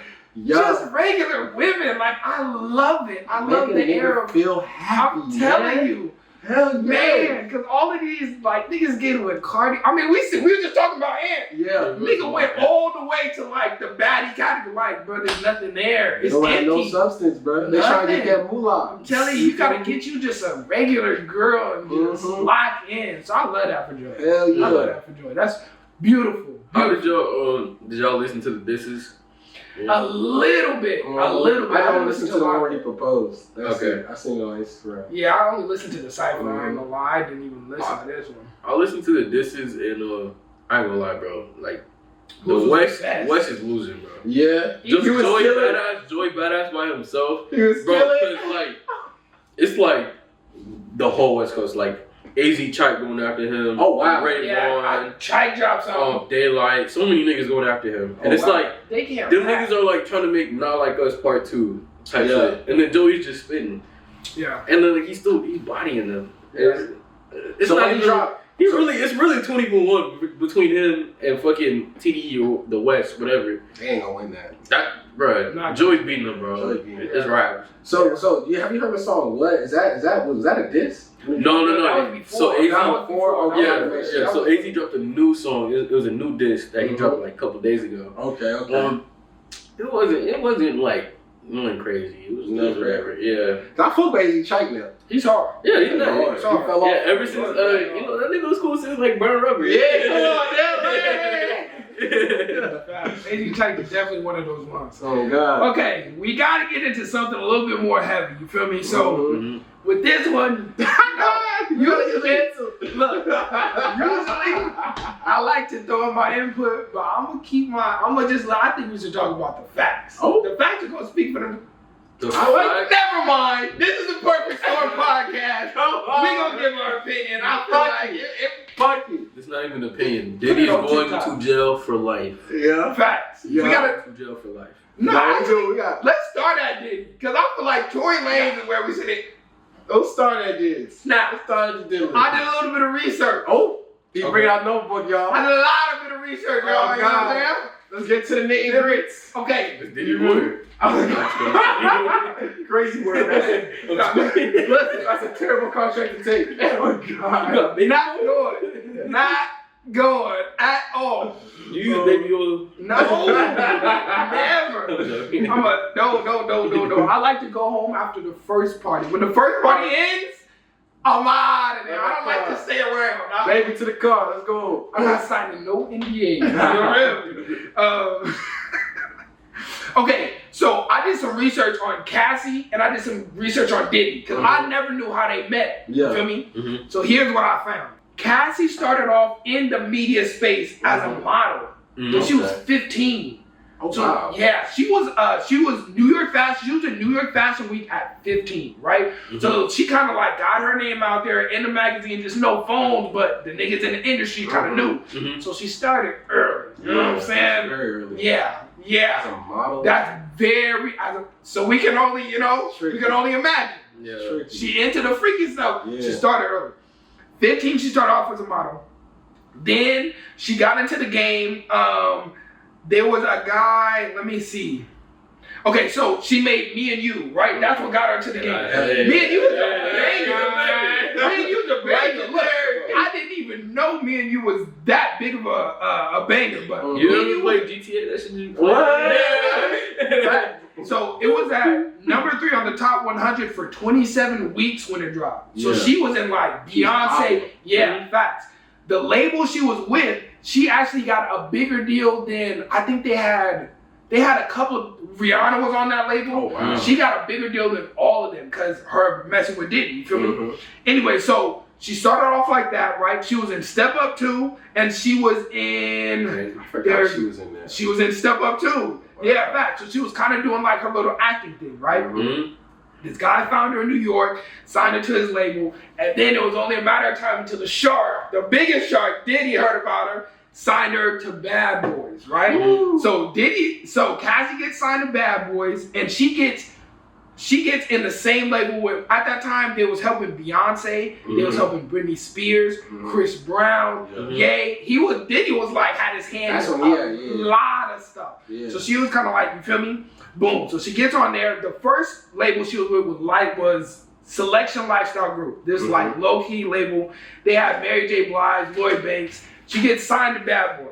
just regular women. Like, I love it. I love the era.
Feel happy.
I'm telling you.
Hell yeah.
Man, because all of these, like, niggas getting with Cardi. I mean, we were just talking about Ant.
Yeah.
Nigga went all the way to, like, the baddie category. Like, bro, there's nothing there. It's
Don't have
empty.
no substance, bro. They trying to get that moolah.
I'm telling you, you gotta get you just a regular girl and just lock in. So I love that for Joy.
Hell yeah.
I love that for Joy. That's beautiful.
How did y'all listen to the disses?
A little bit. A little bit.
I don't listen to the
a lot.
one where he proposed. That's
Okay.
it. I seen it on Instagram.
Yeah, I only listened to the cypher. I ain't gonna lie. I didn't even listen to this one.
I listened to the disses and I ain't gonna lie, bro. Like the
Who's
West
best?
is losing, bro.
Yeah.
Just
He was killing.
Joey Badass by himself,
He was
bro.
killing.
Cause it's like the whole West Coast, like AZ Chike going after him.
Oh, wow.
Ray
Yeah, Chike drops on.
Daylight. So many niggas going after him, and it's like
They can't
them
rap.
niggas are like trying to make Not Like Us Part 2 type shit, and then Joey's just spitting,
Yeah.
and then like he's bodying them.
Yeah.
It's
So
not
when he
even.
dropped,
It's really 20-1 between him and fucking TDE or the West, whatever.
they ain't gonna win that.
Bro,
Not-
Joey's beating him, bro.
Joey beating him.
It's rap.
So yeah, have you heard the song? What is that? Was that a diss?
No.
That was
So
before.
AZ,
That was before.
yeah. So AZ dropped a new song. It was a new disc that he dropped like a couple days ago.
Okay.
It wasn't like nothing crazy. It was
Nothing
whatever. Yeah.
I full crazy Chike now.
He's hard.
Yeah, he's
He
not.
fell off.
Yeah, ever since that nigga was cool since like Burn Rubber.
AZ Chike is definitely one of those ones.
Oh God.
Okay, we gotta get into something a little bit more heavy. You feel me? So
Mhm.
with this one, usually, look, usually I like to throw in my input, but I'm gonna just. I think we should talk about the facts.
Oh.
The facts are gonna speak for them.
The
Never mind. This is the Perfect Storm podcast. We gonna give our opinion. I feel like
Fuck it.
It's not even an opinion. Diddy is going to jail for life.
Yeah.
Facts.
Yeah.
We gotta.
To jail for life.
No,
we got.
let's start at Diddy. Because I feel like Tory Lanez is where we sit.
Don't start at this.
Now,
Let's start at the dinner.
I did a little bit of research.
Oh, he bring out notebook, y'all.
I did a lot of bit of research, y'all.
Oh,
You know what I'm
God.
saying?
Let's get to the nitty and grits.
Okay.
It's Diddy Wood.
Crazy word.
Listen,
That's a terrible contract to take. Oh my God.
not going. Not going at all.
You use baby oil?
No. Never. No. I like to go home after the first party. When the first party ends, I'm out of there. I don't like to stay around.
Baby to the car. Let's go.
I'm not signing no NDA. Really? Okay, so I did some research on Cassie and I did some research on Diddy because I never knew how they met.
Yeah.
You feel me? So here's what I found. Cassie started off in the media space as a model when she was 15.
Oh,
So
wow.
yeah, she was New York Fashion. She was in New York Fashion Week at 15, right? So she kind of like got her name out there in the magazine. Just no phones, but the niggas in the industry kind of knew. So she started early. You know what I'm saying?
Very early.
Yeah.
As a model.
That's very. So we can only, we can only imagine.
Yeah.
She into the freaky stuff.
Yeah.
She started early. 15, she started off as a model. Then she got into the game. There was a guy, let me see. Okay, so she made Me and You, right? That's what got her into the game. Me and You was a banger. Me and You was a banger. Look, I didn't even know Me and You was that big of a banger, but
You ever play GTA? That shit you
What? So it was at number 3 on the top 100 for 27 weeks when it dropped. So she was in like Beyonce. Yeah, facts. The label she was with, she actually got a bigger deal than I think they had a couple of Rihanna was on that label.
Oh, wow.
She got a bigger deal than all of them because her messing with Diddy. You feel me? Anyway, so she started off like that, right? She was in Step Up 2, and she was in.
I forgot she was in there.
She was in Step Up 2. Yeah, fact. So she was kind of doing like her little acting thing, right? This guy found her in New York, signed her to his label, and then it was only a matter of time until the shark, the biggest shark, Diddy, heard about her, signed her to Bad Boys, right? So Cassie gets signed to Bad Boys, and she gets in the same label with, at that time, they was helping Beyonce, they was helping Britney Spears, Chris Brown, Ye. Diddy was like, had his hand in a lot of stuff. So she was kind of like, you feel me? Boom. So she gets on there. The first label she was with was Selection Lifestyle Group. This like low-key label. They had Mary J. Blige, Lloyd Banks. She gets signed to Bad Boy.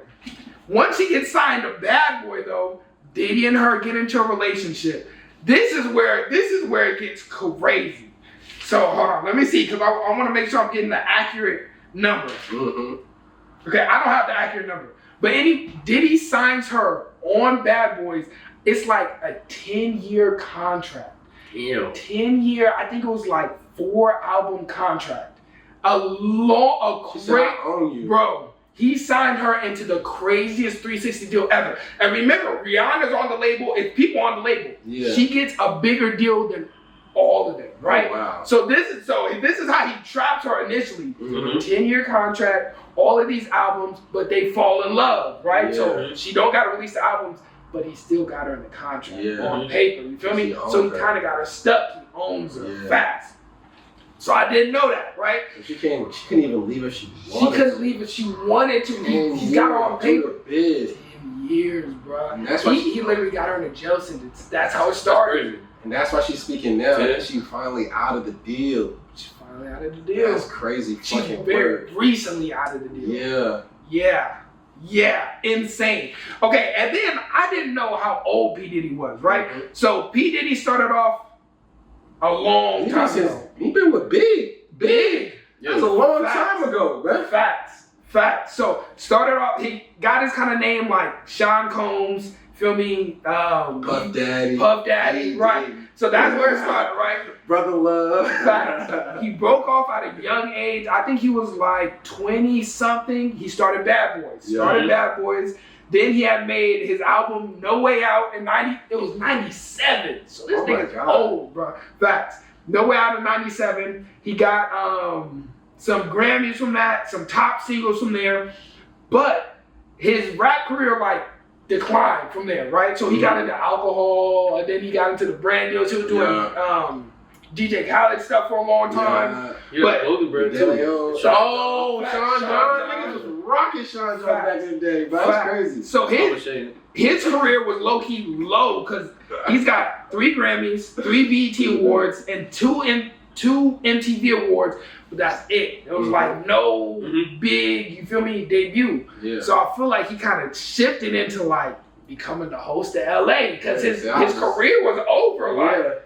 Once she gets signed to Bad Boy, though, Diddy and her get into a relationship. This is where it gets crazy. So hold on, let me see, because I want to make sure I'm getting the accurate number. Okay, I don't have the accurate number, but Diddy signs her on Bad Boys. It's like a 10-year contract. 10-year, I think it was like 4-album contract. Bro. He signed her into the craziest 360 deal ever. And remember, Rihanna's on the label. It's people on the label. She gets a bigger deal than all of them, right?
Oh, wow.
So this is how he traps her initially. 10-year contract, all of these albums, but they fall in love, right? So she don't got to release the albums, but he still got her in the contract on paper. You feel me? So he kind of got her stuck. He owns her fast. So I didn't know that, right?
So she couldn't even leave if she wanted.
She couldn't leave if she wanted to. He's got her on paper. 10 years, bro.
And that's why
he literally got her in a jail sentence. That's how it started.
And that's why she's speaking now. She's finally out of the deal.
She's finally out of the deal.
That's crazy.
She's
fucking
very recently out of the deal.
Yeah.
Yeah, insane. Okay, and then I didn't know how old P. Diddy was, right? So P. Diddy started off a long time ago.
He been with Big.
Yeah.
That was a long time ago, man.
Facts. So started off, he got his kind of name like Sean Combs, feel me?
Puff Daddy,
right? So that's where it started, right?
Brother Love.
Facts. He broke off at a young age. I think he was like 20-something. He started Bad Boys. Then he had made his album No Way Out in 97. So this nigga's old, bro. Facts. No Way Out in 97. He got some Grammys from that, some top singles from there, but his rap career like declined from there, right? So he got into alcohol, and then he got into the brand deals. He was doing DJ Khaled stuff for a long time.
Yeah,
but
Golden Bread too.
Sean John, niggas was rocking Sean John back in the day, but that's crazy.
So his career was low key low because he's got 3 Grammys, 3 BET Awards, and 2 MTV Awards, but that's it. It was like no big, you feel me, debut. Yeah. So I feel like he kind of shifted into like becoming the host of LA because his career was over. Like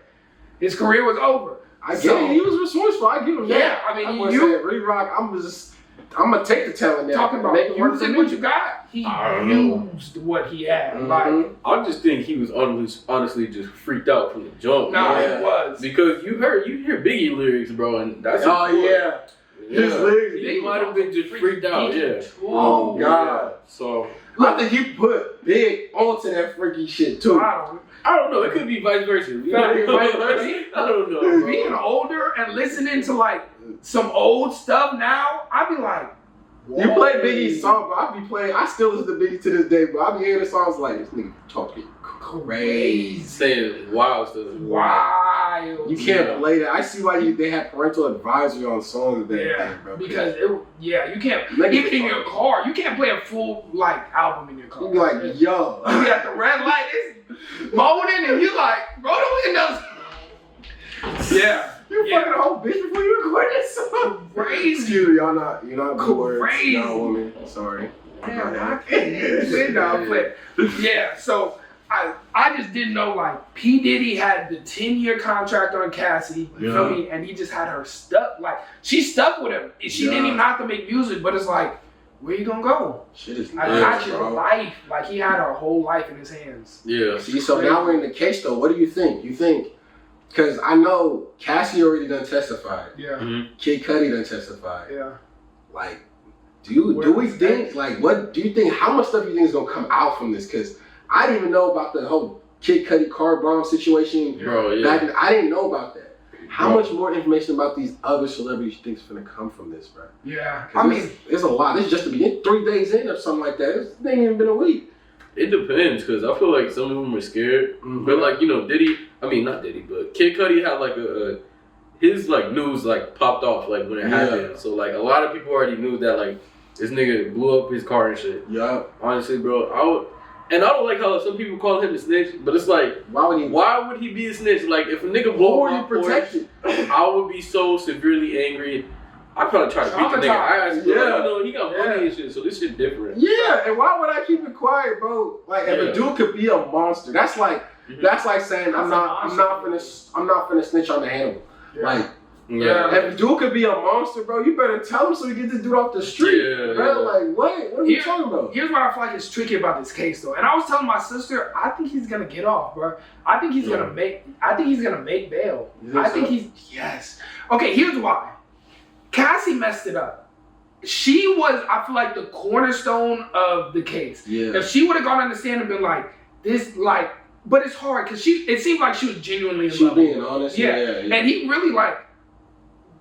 his career was over.
I get it. He was resourceful. I give him that.
Yeah, I mean,
Re-Rock, I'm gonna take the talent there.
Talking about using what you got, he used what he had. Like,
I just think he was honestly just freaked out from the jump.
Nah, he was.
Because you hear Biggie lyrics, bro, and that's
his lyrics.
He might have been just freaked out.
Oh God.
So
I think he put Big onto that freaky shit too.
I don't know. It could be vice versa. I don't know. Bro.
Being older and listening to like some old stuff now, I be like, whoa.
You play Biggie's song, but I still listen to Biggie to this day, but I be hearing the songs like, this nigga talking crazy.
Saying wild stuff.
Wild.
You can't play that. I see why they have parental advisory on songs back then, bro.
Because you can't, even in your car, you can't play a full like album in your car.
You be like, yo.
You got the red light, it's moaning, and you like, roll the windows. Yeah.
You fucking a whole bitch before you record this song.
Crazy.
Excuse me, you're not good words.
Crazy.
Y'all woman. Sorry.
Yeah, so I just didn't know like P. Diddy had the 10-year contract on Cassie, you feel me? And he just had her stuck. Like she stuck with him. She didn't even have to make music, but it's like, where you gonna go?
Shit is
I got your life. Like he had her whole life in his hands.
Yeah.
See, so now we're in the case though. What do you think? Because I know Cassie already done testified.
Yeah.
Kid Cudi done testified.
Yeah.
Like, do we think, like, what do you think, how much stuff you think is going to come out from this? Because I didn't even know about the whole Kid Cudi car bomb situation.
Bro, yeah.
I didn't know about that. How much more information about these other celebrities you think is going to come from this, bro?
Yeah.
I mean, there's a lot. This is just the beginning. 3 days in or something like that. It ain't even been a week.
It depends, because I feel like some of them are scared. But like, not Diddy, but Kid Cudi had like his like news like popped off like when it happened. So like a lot of people already knew that like this nigga blew up his car and shit.
Yeah.
Honestly, bro, I don't like how some people call him a snitch, but it's like, why would he be a snitch? Like if a nigga blew up my Porsche, I would be so severely angry. I'd probably try to beat the nigga ass. Yeah. He got money and shit, so this shit different.
Yeah, and why would I keep it quiet, bro? Like if a dude could be a monster, that's like saying I'm not finna snitch on the animal. Yeah. Like if a dude could be a monster, bro, you better tell him so we get this dude off the street. Bro. Like what are we talking about?
Here's what I feel like is tricky about this case though. And I was telling my sister, I think he's gonna get off, bro. I think he's gonna make bail. Yes. Okay, here's why. Cassie messed it up. She was, I feel like, the cornerstone of the case. Yeah. If she would have gone on the stand and been like, this, like, but it's hard because it seemed like she was genuinely in love.
She being honest. Yeah.
And he really like,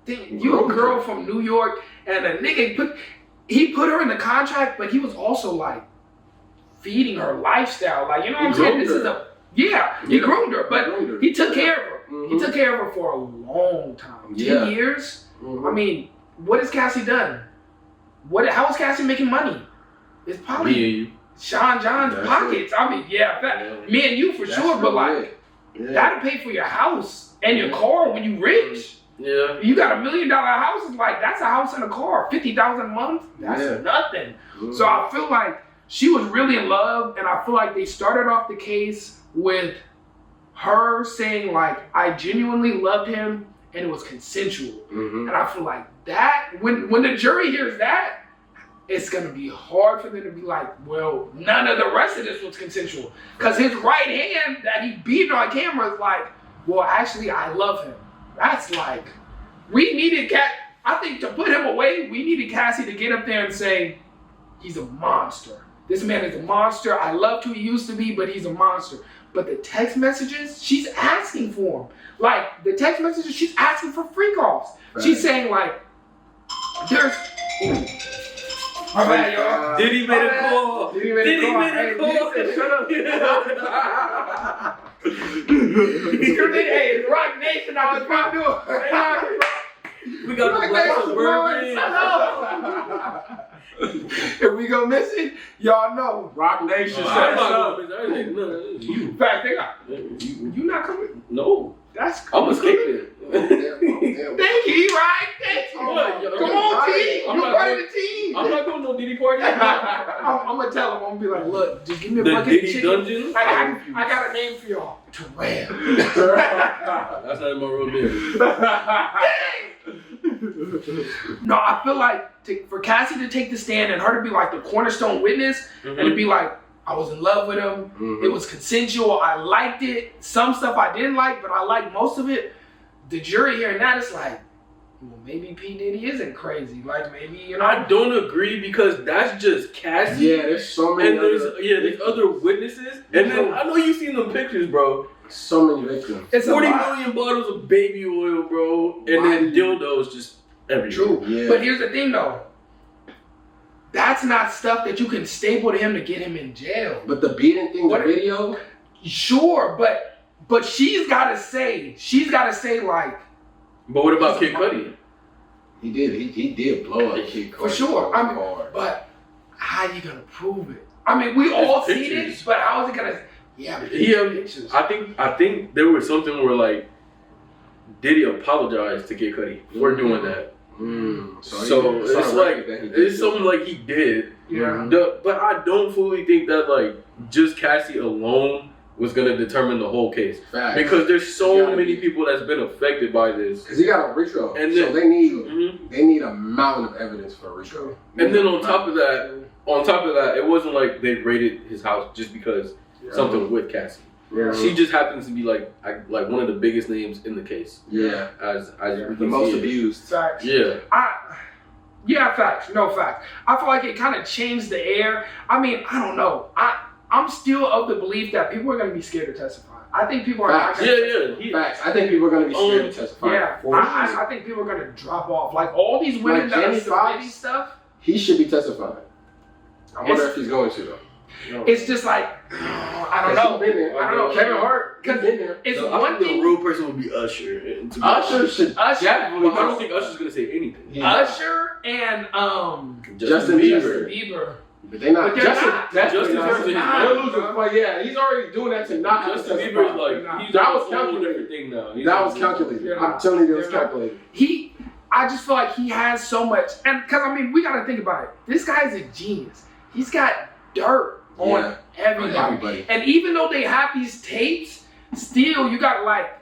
you a girl from New York, and a nigga put her in the contract, but he was also like feeding her lifestyle. Like, you know what I'm saying? He groomed her, but he took care of her. He took care of her for a long time. 10 years. I mean, what has Cassie done? How is Cassie making money? It's probably Sean John's pockets. I mean, me and you for sure, but like, that'll pay for your house and your car when you rich.
Yeah.
You got $1 million house, it's like, that's a house and a car. $50,000 a month, that's nothing. So I feel like she was really in love, and I feel like they started off the case with her saying like, I genuinely loved him, and it was consensual. And I feel like that, when the jury hears that, it's gonna be hard for them to be like, well, none of the rest of this was consensual. Because his right hand that he beat on camera is like, well, actually, I love him. That's like, I think to put him away, we needed Cassie to get up there and say, he's a monster. This man is a monster. I loved who he used to be, but he's a monster. But the text messages, she's asking for him. Like, the text messages, she's asking for freak offs. Right. She's saying like, There's. My bad, y'all.
Diddy made a call.
Diddy made a call. Hey, Diddy said, shut up.
Hey, Rock Nation, I was trying to do it.
We got the glass of bourbon.
If we go missing, y'all know. Rock Nation.
I'm not going to miss.
In fact, they got. You not coming?
No.
That's
I'm escaping.
Thank you, right? Thank you. Come on, team.
I'm
You're
not
part of
going-
the team.
I'm not going to no Diddy party.
I'm gonna tell him. I'm gonna be like, look, just give me a
The
bucket of
Diddy
chicken.
dungeon?
I got a name for y'all. Terrell.
That's not in my real name.
No, I feel like for Cassie to take the stand and her to be like the cornerstone witness and to be like, I was in love with him. It was consensual. I liked it. Some stuff I didn't like, but I liked most of it. The jury hearing that, it's like, well, maybe P. Diddy isn't crazy. Like, maybe, you know.
I don't agree because that's just Cassie.
Yeah, there's so many.
And there's other witnesses. And then I know you've seen them pictures, bro.
So many victims.
It's
40 million bottles of baby oil, bro. And then dildos just everywhere.
True.
Yeah.
But here's the thing, though. That's not stuff that you can staple to him to get him in jail.
But the beating thing, the video.
Sure, but she's gotta say like.
But what about Kid Cudi?
He did blow up Kid Cudi.
For sure. I mean, but how you gonna prove it? I mean, we all seen it, but how is it gonna? Yeah, but pictures.
I think there was something where like Diddy apologized to Kid Cudi for doing that. So it's like it's something like he did.
Yeah.
But I don't fully think that like just Cassie alone was gonna determine the whole case.
Facts.
Because there's so many people that's been affected by this.
Because he got a retro,
and
so
then,
they need a mountain of evidence for a retro.
And then on top of that, it wasn't like they raided his house just because something with Cassie.
Yeah.
She just happens to be like one of the biggest names in the case.
Yeah.
As
the most abused.
Facts.
Yeah.
Facts. No facts. I feel like it kind of changed the air. I mean, I don't know. I'm still of the belief that people are going to be scared to testify. I think people are not going to testify.
Facts. I think people are going to be scared to testify.
Yeah. I think people are going to drop off. Like all these women
like
that
Jamie
are submitting stuff.
He should be testifying. I wonder if he's going to though.
It's just like I don't know. I don't know.
Kevin Hart, because
it's
I
one
think
thing.
the real person would be Usher.
Usher should definitely.
But I don't think Usher's gonna say anything.
Usher and
Justin
Bieber.
But they're not.
Justin
Bieber. Yeah, he's already doing that to not
Justin Bieber's like
that was calculated.
Thing now.
That was calculated. I'm telling you, that was calculated.
I just feel like he has so much, and because I mean, we got to think about it. This guy's a genius. He's got dirt on everybody. And even though they have these tapes, still you got like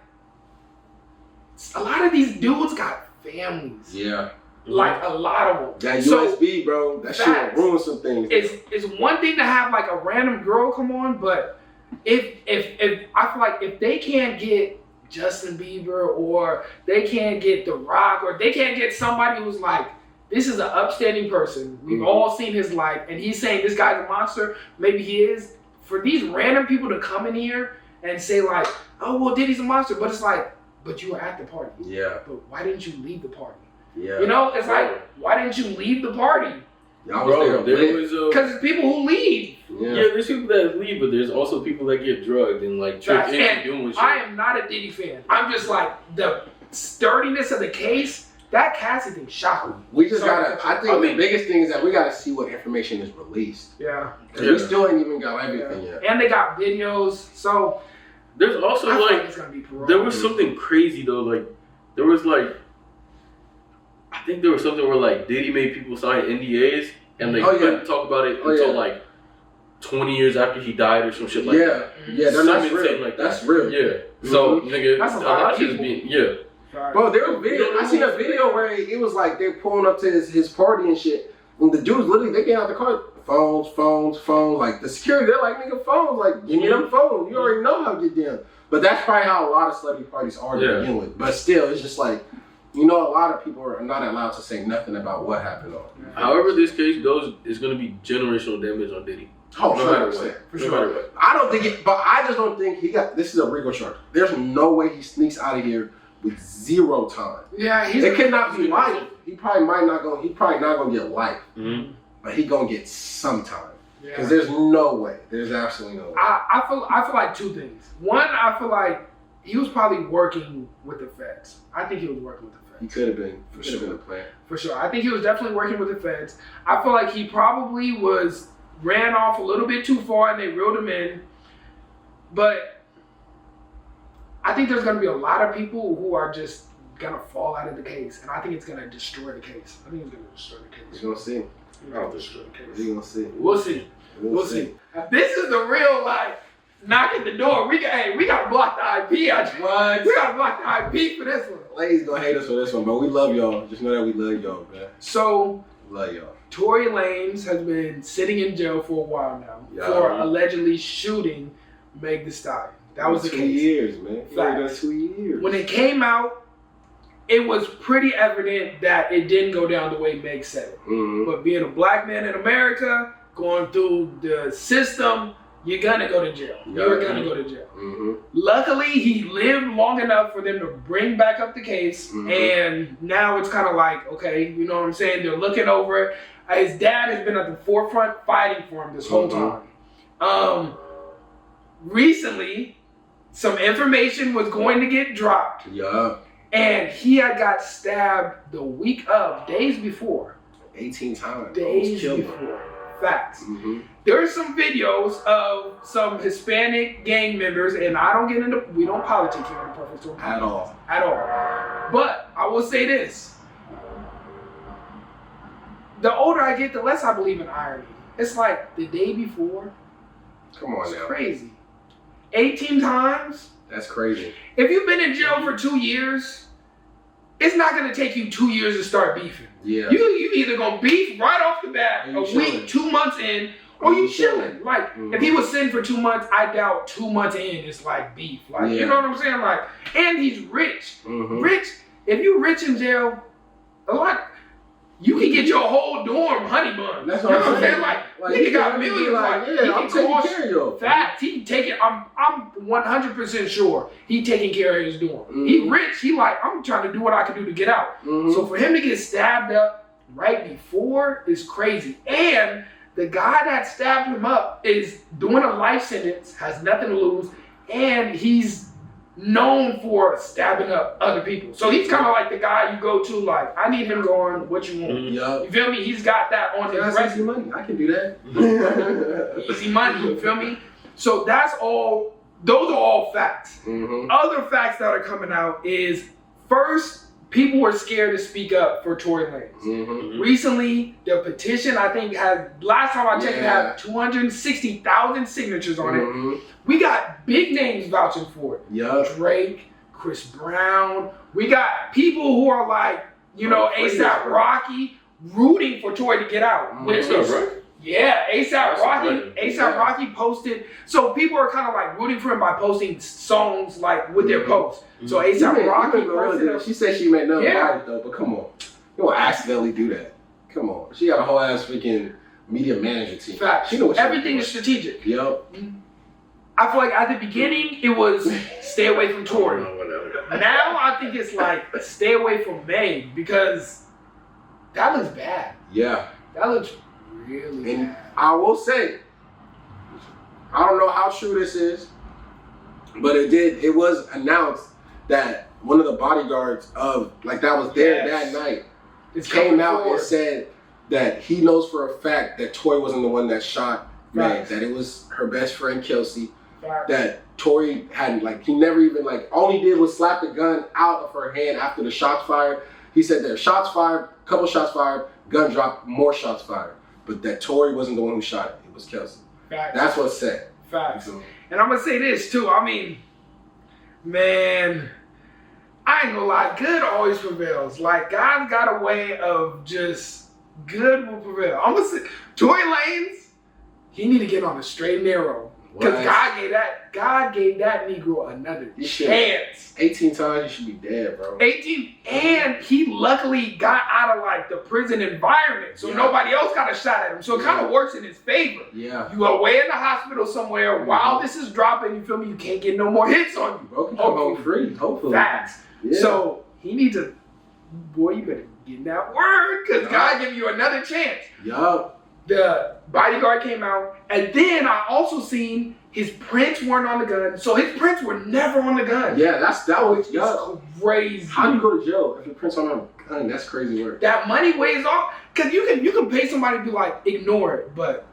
a lot of these dudes got families.
Yeah.
Like a lot of them.
That USB, bro, that shit will ruin some things.
It's one thing to have like a random girl come on, but if I feel like if they can't get Justin Bieber or they can't get The Rock or they can't get somebody who's like, this is an upstanding person. We've all seen his life, and he's saying this guy's a monster. Maybe he is. For these random people to come in here and say like, oh, well, Diddy's a monster. But it's like, but you were at the party.
Yeah.
But why didn't you leave the party?
Yeah.
You know, it's like, why didn't you leave the party?
Bro, there was
because it's people who leave.
Yeah,
there's people that leave, but there's also people that get drugged and like tricked into doing shit.
I am not a Diddy fan. I'm just like the sturdiness of the case. That Cassie thing shocked me.
We just gotta. I think the biggest thing is that we gotta see what information is released.
Yeah.
We still ain't even got everything yet.
And they got videos, so
there's also like
it's gonna be
there was something crazy though. Like there was like I think there was something where like Diddy made people sign NDAs and they couldn't talk about it until like 20 years after he died or some shit like that.
Yeah, that's real.
Like
that's real.
Yeah. So nigga,
that's a lot of
shit is being
Bro, there was video. I seen a video where it was like they're pulling up to his party and shit. And the dudes literally they get out the car, phones. Like the security, they're like, nigga, phones. Like, give me them phones. You already know how to get them. But that's probably how a lot of celebrity parties are to begin with. But still, it's just like, you know, a lot of people are not allowed to say nothing about what happened on.
However this case goes, it's gonna be generational damage on Diddy.
Oh,
no matter what.
For sure.
I don't think it, but I just don't think this is a RICO charge. There's no way he sneaks out of here with 0 time.
Yeah,
it cannot be life. he probably not gonna get life, but he gonna get some time. Because there's no way. There's absolutely no way.
I feel like two things. One, I feel like he was probably working with the feds. I think he was working with the feds.
He could have been.
For
Could have
sure.
been a plan.
For sure. I think he was definitely working with the feds. I feel like he probably ran off a little bit too far and they reeled him in. But I think there's going to be a lot of people who are just going to fall out of the case. And I think it's going to destroy the case. I think it's going to destroy the case.
We're going to see.
I'll destroy the case.
We're going to see.
We'll see. We'll see. This is the real, like, knock at the door. We got to block the IP.
What?
We got to block the IP for this one.
Ladies gonna hate us for this one, but we love y'all. Just know that we love y'all, man.
So,
Love y'all.
Tory Lanez has been sitting in jail for a while now for allegedly shooting Meg Thee Stallion. That was the
2
case.
years, man.
Facts.
2 years.
When it came out, it was pretty evident that it didn't go down the way Meg said it.
Mm-hmm.
But being a black man in America, going through the system, you're gonna go to jail. You're gonna go to jail.
Mm-hmm.
Luckily, he lived long enough for them to bring back up the case, and now it's kind of like, okay, you know what I'm saying? They're looking over it. His dad has been at the forefront fighting for him this whole time. Recently, some information was going to get dropped.
Yeah.
And he had got stabbed the week of, days before.
18 times.
Days before. Facts. There's some videos of some Hispanic gang members, and we don't politic here in the Perfect Storm.
At all.
At all. But I will say this. The older I get, the less I believe in irony. It's like the day before.
Come on now.
Crazy. 18 times?
That's crazy.
If you've been in jail for 2 years, it's not going to take you 2 years to start beefing.
Yeah.
You either going to beef right off the bat, a week, 2 months in, or you chilling. Like, if he was sitting for 2 months, I doubt 2 months in it's like beef. Like, you know what I'm saying? Like, and he's rich. Rich, if you rich in jail, you can get your whole dorm honey bun.
That's what I'm saying.
Like nigga got millions.
Like, yeah, I'm taking care of you.
Facts. He taking. I'm 100% sure he taking care of his dorm. He rich. He like, I'm trying to do what I can do to get out. So for him to get stabbed up right before is crazy. And the guy that stabbed him up is doing a life sentence, has nothing to lose, and he's known for stabbing up other people. So he's kind of like the guy you go to, like, I need him going, what you want? You feel me? He's got that on his resume.
Easy money. I can do that.
Easy money, you feel me? So those are all facts. Other facts that are coming out is, first, people were scared to speak up for Tory Lanez. Recently, the petition, I think, last time I checked, it had 260,000 signatures on it. We got big names vouching for it. Drake, Chris Brown. We got people who are like, A$AP Rocky rooting for Tory to get out. Which is, A$AP Rocky posted. So people are kind of like rooting for him by posting songs like with their posts. So A$AP Rocky posted.
She said she made nothing about it though, but come on. You don't accidentally do that. Come on. She got a whole ass freaking media manager team.
Fact.
She knows
everything is strategic.
Yep.
I feel like at the beginning it was stay away from Tory. Now I think it's like stay away from Meg because that looks bad.
Yeah.
That looks really bad.
I will say, I don't know how true this is, but it was announced that one of the bodyguards that was there that night came out and said that he knows for a fact that Tory wasn't the one that shot Meg, that it was her best friend Kelsey. That Tory hadn't, he never even, all he did was slap the gun out of her hand after the shots fired. He said there shots fired, couple shots fired, gun dropped, more shots fired. But that Tory wasn't the one who shot it. It was Kelsey.
Facts.
That's what's said.
Facts. And I'm going to say this, too. I mean, man, I ain't going to lie. Good always prevails. Like, God's got a way of just good will prevail. I'm going to say, Tory Lanez, he need to get on a straight and narrow. Because God gave that Negro another chance.
18 times you should be dead, bro.
18, and he luckily got out of the prison environment, so nobody else got a shot at him. So it kind of works in his favor.
Yeah.
You away in the hospital somewhere while this is dropping. You feel me? You can't get no more hits on you.
Bro, can come home free. Hopefully.
Facts. Yeah. So he needs boy, you better getting that word because God give you another chance.
Yup.
The bodyguard came out, and then I also seen his prints weren't on the gun, so his prints were never on the gun.
Yeah, that was
crazy.
How do you go to jail if your prints aren't on a gun? That's crazy work.
That money weighs off, because you can pay somebody to be like, ignore it, but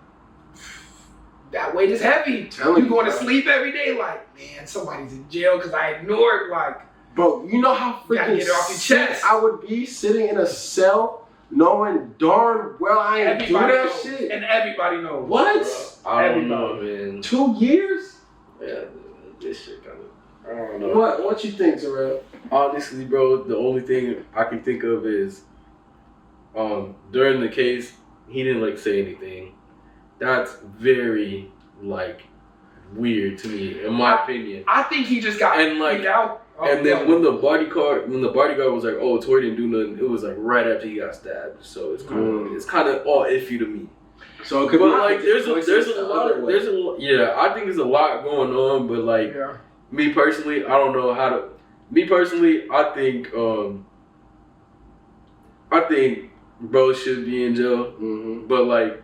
that weight is heavy. You going to sleep every day like, man, somebody's in jail because I ignored, like.
Bro, you know how freaking
get it off your chest.
I would be sitting in a cell knowing darn well I ain't do that shit.
And everybody knows.
What?
I don't know, man.
2 years?
Yeah, this shit kind of. I don't know.
What you think, Terrell?
Honestly, bro, the only thing I can think of is, during the case, he didn't like say anything. That's very like weird to me, in my opinion.
I think he just got beat out.
And then when the bodyguard was like, "Oh, Tori didn't do nothing," it was like right after he got stabbed. So it's kind of all iffy to me.
So it could be
like there's a lot. Yeah, I think there's a lot going on, but like me personally, I don't know how to. Me personally, I think bro should be in jail, but like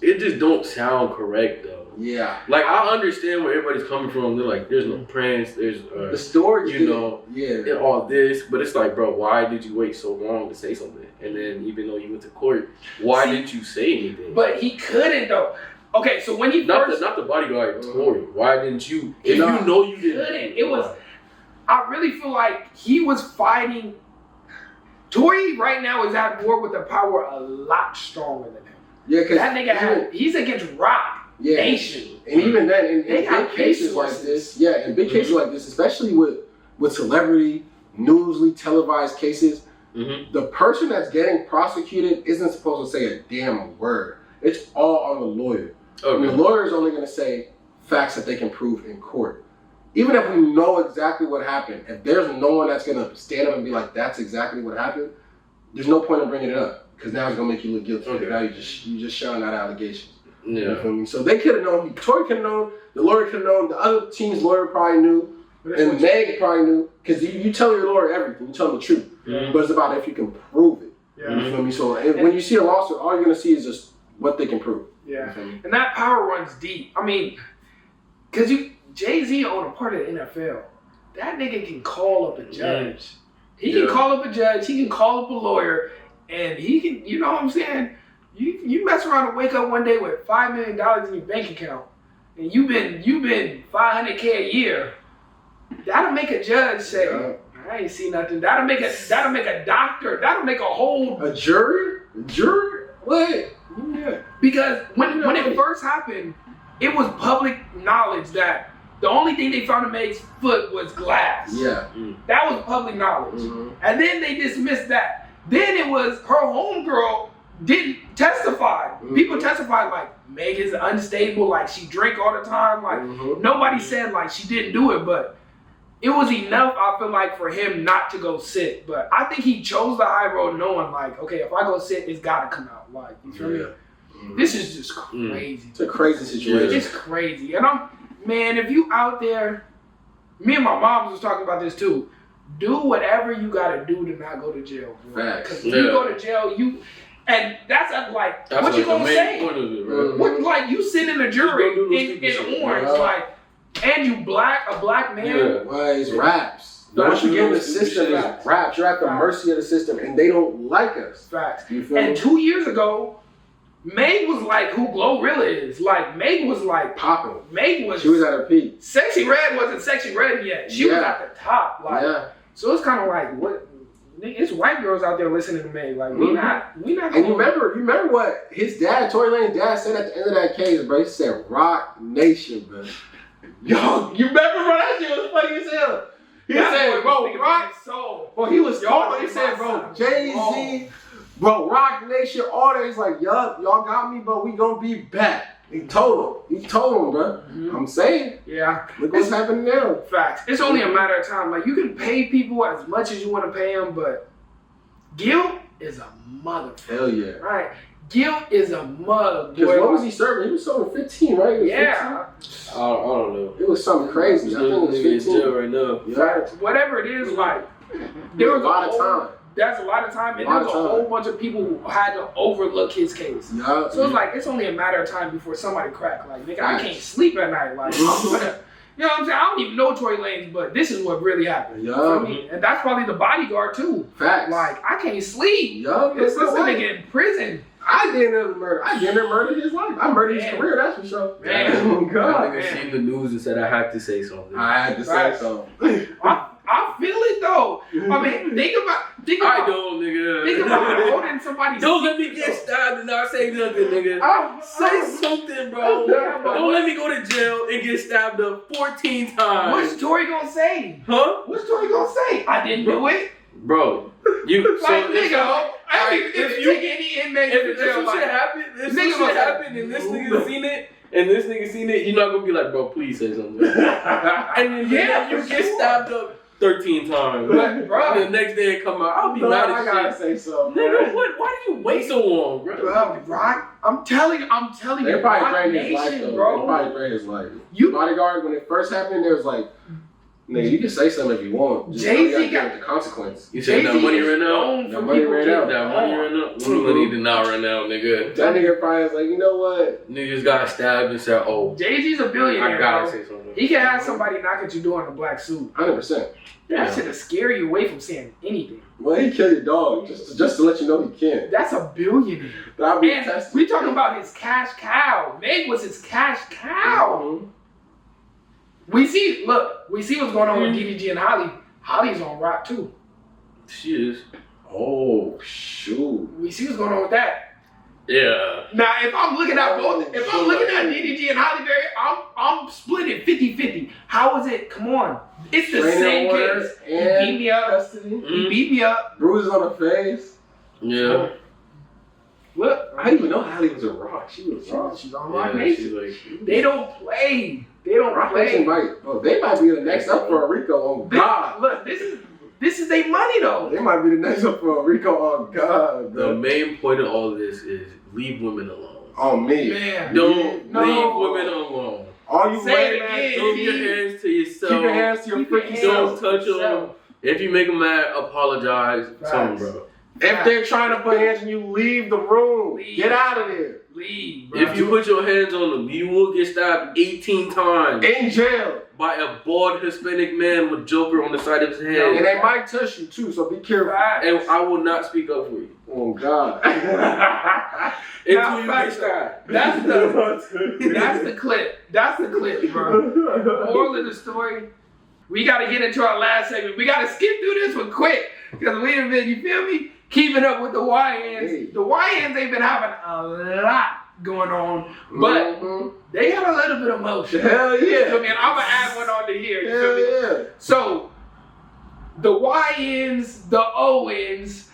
it just don't sound correct though.
Yeah.
Like, I understand where everybody's coming from. They're like, there's no prints, there's,
the storage,
you know,
and
all this. But it's like, bro, why did you wait so long to say something? And then even though you went to court, why didn't you say anything?
But he couldn't, though. Okay, so when he
not the bodyguard, Tori. Why didn't you? If you know you didn't.
It was, I really feel like he was fighting. Tori right now is at war with a power a lot stronger than him.
Yeah, because
that nigga he's against Rock.
Yeah.
Nation.
And even then, in big cases like this, cases like this, especially with celebrity, newsly televised cases, the person that's getting prosecuted isn't supposed to say a damn word. It's all on the lawyer. Okay. I mean, the lawyer is only going to say facts that they can prove in court. Even if we know exactly what happened, if there's no one that's going to stand up and be like, that's exactly what happened, there's no point in bringing it up because now it's going to make you look guilty. Okay. Now you just shouting out allegations. Yeah. You feel me? So they could have known. Tori could have known. The lawyer could have known. The other team's lawyer probably knew. And Meg probably knew. Because you tell your lawyer everything. You tell them the truth. But it's about if you can prove it. Yeah. You feel me? So when you see a lawsuit, all you're going to see is just what they can prove.
Yeah. You feel me? And that power runs deep. I mean, because Jay-Z owned a part of the NFL. That nigga can call up a judge. He can call up a judge. He can call up a lawyer. And he can, you know what I'm saying? You mess around and wake up one day with $5 million in your bank account, and you've been $500K a year. That'll make a judge say, "I ain't see nothing." That'll make a doctor. That'll make a
jury. What?
Yeah. Because when it first happened, it was public knowledge that the only thing they found in Meg's foot was glass.
Yeah.
That was public knowledge, and then they dismissed that. Then it was her homegirl. Didn't testify. People testified like Meg is unstable, like she drink all the time. Like nobody said like she didn't do it, but it was enough. I feel like for him not to go sit. But I think he chose the high road, knowing like, okay, if I go sit, it's gotta come out. Like you feel me? This is just crazy.
It's a crazy situation.
It's crazy, and if you out there, me and my mom was talking about this too. Do whatever you gotta do to not go to jail, bro. Because if you go to jail, and that's what you gonna say? What, like you sit in a jury in orange, like, and you a black man?
Yeah, well, it's raps. Once you get in the system, it's raps. You're at the mercy of the system, and they don't like us.
Facts. And 2 years ago, Meg was like who Glorilla is. Like Meg was like
popping.
She
was at her peak.
Sexy Red wasn't Sexy Red yet. She was at the top. Like, so it's kind of like what. It's white girls out there listening to me. Like we not. And
you remember what his dad, Tory Lane's dad, said at the end of that case, bro. He said, "Rock Nation, bro." Yo, you remember, bro? That shit was funny as hell. He said, "Bro, Rock." Bro, he was talking. He said, "Bro, Jay-Z, bro, Rock Nation, all that." He's like, "Yup, y'all got me, but we gonna be back." He told him, bro. I'm saying.
Yeah.
Look what's happening now.
Facts. It's only a matter of time. Like, you can pay people as much as you want to pay them, but guilt is a motherfucker.
Hell yeah.
Right? Guilt is a mother.
Because what was he serving? He was serving 15, right? 15?
I don't know.
It was something crazy. I think it was 15.
Right now.
Facts. Whatever it is, like, there was a lot of time. That's a lot of time, and there's a whole bunch of people who had to overlook his case.
Yeah.
So it's like, it's only a matter of time before somebody crack. Like, nigga, I can't sleep at night. Like, I'm gonna, you know what I'm saying? I don't even know Tory Lanez, but this is what really happened.
Yeah.
You feel me? And that's probably the bodyguard too.
Facts.
Like, I can't sleep.
Yeah.
This nigga in prison.
I didn't murder his life. I murdered his career, that's for sure.
Man.
Oh, God.
I seen the news and said I had to say something.
I had to say something.
I feel it though. I mean, think about.
I don't, nigga.
Think about holding somebody's.
Don't let me get stabbed and not say nothing, nigga. Say something, bro. Don't let me go to jail and get stabbed up 14 times.
What's Tory gonna say?
Huh?
What's Tory gonna say? I didn't do it.
Bro, you
like,
so
nigga, if you take any inmate to jail,
shit happened, if this shit happened and this nigga seen it, you're not gonna be like, bro, please say something. And then you get stabbed up 13 times.
But, bro,
and the next day it come out, I'll be mad as shit.
I gotta say something.
Nigga, what? Why did you wait so long, bro?
Bro, I'm telling you,
they probably drained his life, though.
bro.
They probably drained his life. Bodyguard, when it first happened, there was like, nigga, you can say something if you want.
Jay-Z got
the consequence.
You said that money ran out?
That money ran out.
That money ran out? Money did not run out, nigga.
That nigga probably was like, you know what?
Niggas got stabbed and said, oh.
Jay-Z's a billionaire.
I gotta say something.
He can have somebody knock at your door in a black suit.
100%.
That shit'll scare you away from saying anything.
Well, he killed your dog just to let you know he can.
That's a billionaire.
That'll be
and
tested.
we talking about his cash cow. Meg was his cash cow.
Mm-hmm.
We see what's going on with DDG and Holly. Holly's on rock too.
She is.
Oh, shoot.
We see what's going on with that.
Yeah.
Now, if I'm looking at both, if I'm looking at DDG and Holly Berry, I'm splitting 50-50. How is it? Come on. It's the same case. He beat me up.
Custody.
He beat me up.
Bruises on her face.
Yeah.
Look.
I didn't even know Holly was a rock. She was rock.
She's on Rock Nation. They don't play. They don't
Rock
play.
Nation they might be the next up for a Rico on God.
Look, this is their money though.
They might be the next up for a Rico on God.
The main point of all of this is leave women alone.
Oh, me.
Man.
Don't leave women alone.
All you
Say
women,
it again.
Keep your hands to yourself.
Keep your hands to your freaking
Don't
self.
touch them. If you make them mad, apologize. Tell them, bro.
If they're trying to put hands on you, leave the room. Get out of there.
Leave, bro.
If you put your hands on them, you will get stabbed 18 times.
In jail.
By a bald Hispanic man with Joker on the side of his head.
And they might touch you too, so be careful.
And I will not speak up for you.
Oh, God.
Until you get stabbed.
That's the clip. That's the clip, bro. Moral of the story, we got to get into our last segment. We got to skip through this one quick. Because we have been, you feel me? Keeping up with the YNs.
Hey.
The YNs, they've been having a lot going on. But they got a little bit of motion.
Hell yeah.
You feel me? And I'm going to add one on to here. You
Hell
feel me?
yeah.
So, the YNs, the ONs,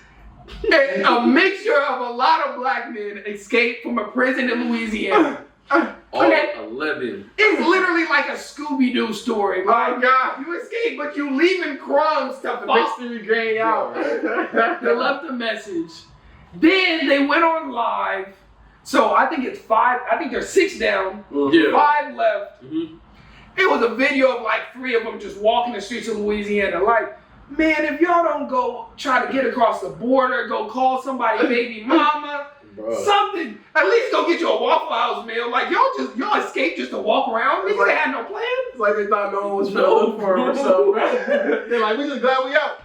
and a mixture of a lot of black men escaped from a prison in Louisiana.
All 11.
It's literally like a Scooby-Doo story. Like,
Oh, God.
you escape, but you leaving crumbs to
The
fuck.
mystery gang out.
They left a message. Then they went on live. So I think it's 5. I think there's 6 down.
Yeah.
5 left.
Mm-hmm.
It was a video of like 3 of them just walking the streets of Louisiana. Like, man, if y'all don't go try to get across the border, go call somebody baby mama, something. At least go get you a Waffle House meal. Like y'all escaped just to walk around. Niggas had no plan.
It's like they thought no one was filming for them or something. They're like, we just glad we out.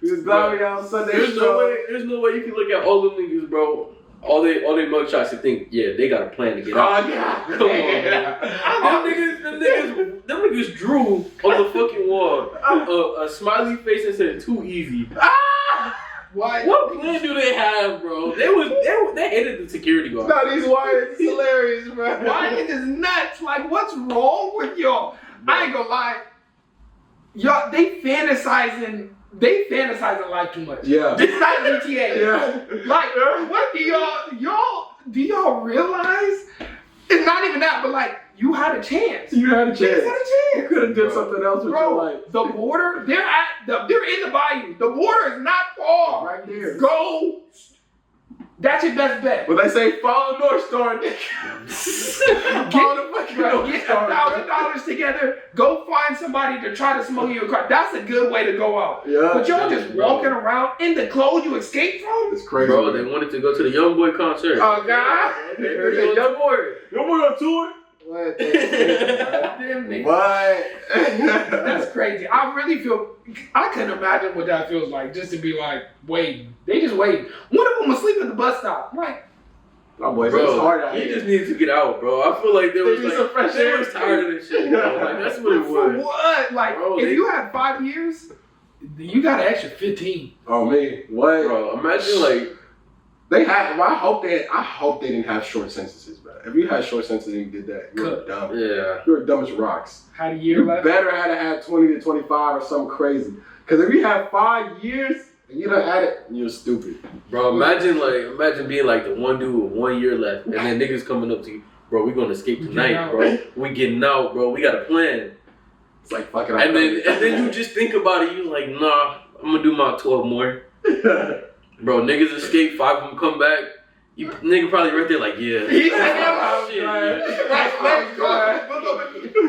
We just glad we out Sunday.
There's no way you can look at all them niggas, bro. All they mugshots and think, yeah, they got a plan to get out.
Oh, yeah.
Come on, man. Them niggas drew on the fucking wall a smiley face and said, too easy. What plan do they have, bro? They hated the security guard.
No, these Wyans is hilarious, bro.
Wyans is nuts. Like, what's wrong with y'all? I ain't gonna lie. Y'all, they fantasizing life too much.
Yeah.
This is not GTA.
Yeah.
Like, what do y'all realize? It's not even that, but like, you had a chance.
You had a chance.
You had a chance.
You could have did something else with your life.
The border, they're in the bayou. The border is not far.
Right there.
Go That's your best bet.
But they say follow North Star, nigga. Follow the fucking North
Get
Star.
$1,000 together. Go find somebody to try to smoke you a car. That's a good way to go out.
Yeah.
But y'all just walking around in the clothes you escaped from?
It's crazy.
Bro, they wanted to go to the Young Boy concert.
Oh, God.
They heard it. Young Boy.
Young Boy on tour? What?
Damn, nigga.
What?
That's crazy. I really feel, I couldn't imagine what that feels like, just to be like, waiting. They just waiting. One of them was sleeping at the bus stop. I'm like,
My boy, it's
Bro,
hard out
he
here.
just needed to get out, bro. I feel like
They need some fresh
they
air.
was tired of this shit, bro. Like, that's what it
for
was.
what? Like,
Bro,
if
they-
you had 5 years, you got an extra 15.
Oh me, what?
Bro, imagine like,
They had. Well, I hope they didn't have short sentences, bro. If you had short sentences and you did that, you were dumb.
yeah.
You were dumb as rocks.
Had a year
You
left.
better had to have 20 to 25 or something crazy. Because if you have 5 years and you done had it, you're stupid.
Bro, imagine being like the one dude with 1 year left, and then niggas coming up to you, bro, we gonna escape tonight, bro. We getting out, bro. We got a plan.
It's like fucking.
And then you just think about it, you like, nah, I'm gonna do my 12 more. Bro, niggas escape, 5 of them come back. You nigga probably right there like, yeah.
He said,
Oh,
Shit,
man.
yeah.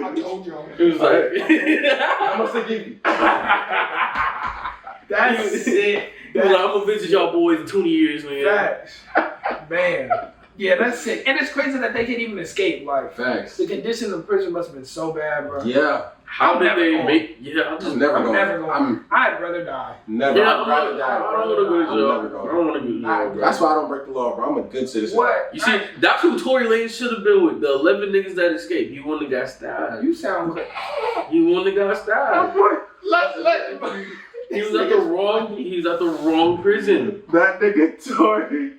I told y'all.
It was like,
How much they give you?
That's sick.
he was like, I'm gonna visit y'all boys in 20 years, man.
Facts. Man. Yeah, that's sick. And it's crazy that they can't even escape. Like,
Facts.
the conditions of prison must have been so bad, bro.
Yeah.
How
I'm
did
never
they
going.
make? Yeah, I'm just
I'm never
I'm
going.
never going.
I'm
I'd rather die.
never.
Yeah,
I'd rather die.
I don't want to go to
I'm
jail.
never going.
I don't want to go to jail, bro.
That's why I don't break the law, bro. I'm a good citizen.
What?
You see, that's who Tory Lanez should have been with. The 11 niggas that escaped. You one that got stabbed.
You sound good.
You one that got stabbed.
Let
He was at the wrong. He's at the wrong prison.
That nigga Tory.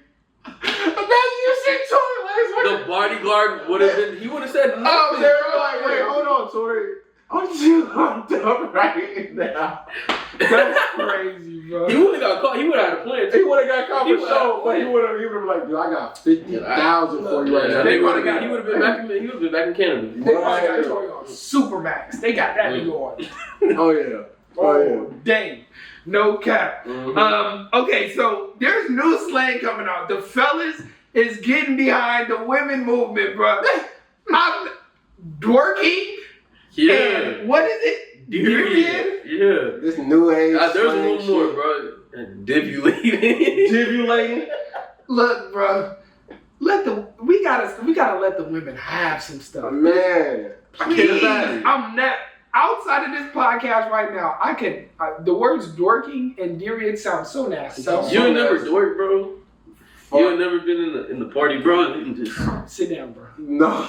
Imagine you see Tory Lanez.
The bodyguard would have been. He would have said nothing.
Oh, they were like, wait, hold on, Tory. Aren't you locked up right now?
That's crazy, bro.
He would have got caught. He would have had a plan.
He would have got caught
He
for
would've
sure,
had
but
a
he would have been like, dude, I got 50,000 for you right now.
He would have been back in. He would have been back in Canada.
They probably got Tory on Supermax. They got that nigga on.
Oh yeah.
Oh, dang. No cap.
Mhm.
Okay, so there's new slang coming out. The fellas is getting behind the women movement, bro. I'm twerking.
Yeah.
And what is it? Durian?
Yeah.
This new age.
There's
slang
one more,
shit.
bro. Divulating.
Divulating.
Look, bro. We gotta let the women have some stuff.
Man.
Please, I'm not outside of this podcast right now. The words dorking and durian sound so nasty.
You ain't never dork, bro. You ain't never been in the party, bro. You can just
Sit down, bro.
No.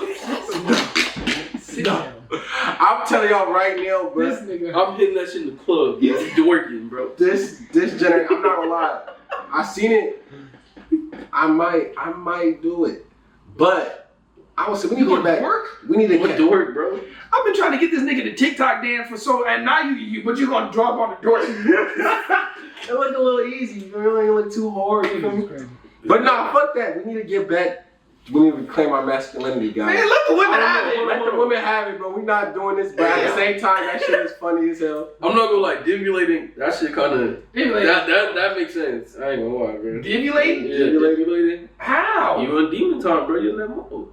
Sit down.
I'm telling y'all right now, bro.
This nigga.
I'm hitting that shit in the club. Yeah, dorking, bro.
This generation, I'm not gonna lie. I seen it. I might do it. But I would say we need to get back. We need to
What
get
dork, bro?
I've been trying to get this nigga to TikTok dance for so, and now but you're gonna drop on the dork.
It look a little easy. You really look too hard. You feel me?
Crazy.
But nah, fuck that. We need to get back. We need to reclaim our masculinity, guys.
Man, let the women have it.
Let the women have it, bro. We not doing this, but at the same time, that shit is funny as hell.
I'm not gonna lie, divulating, that shit kinda that makes sense. I ain't gonna lie, bro.
Divulating?
Yeah, divulating.
How?
You in demon time, bro. You in that mode.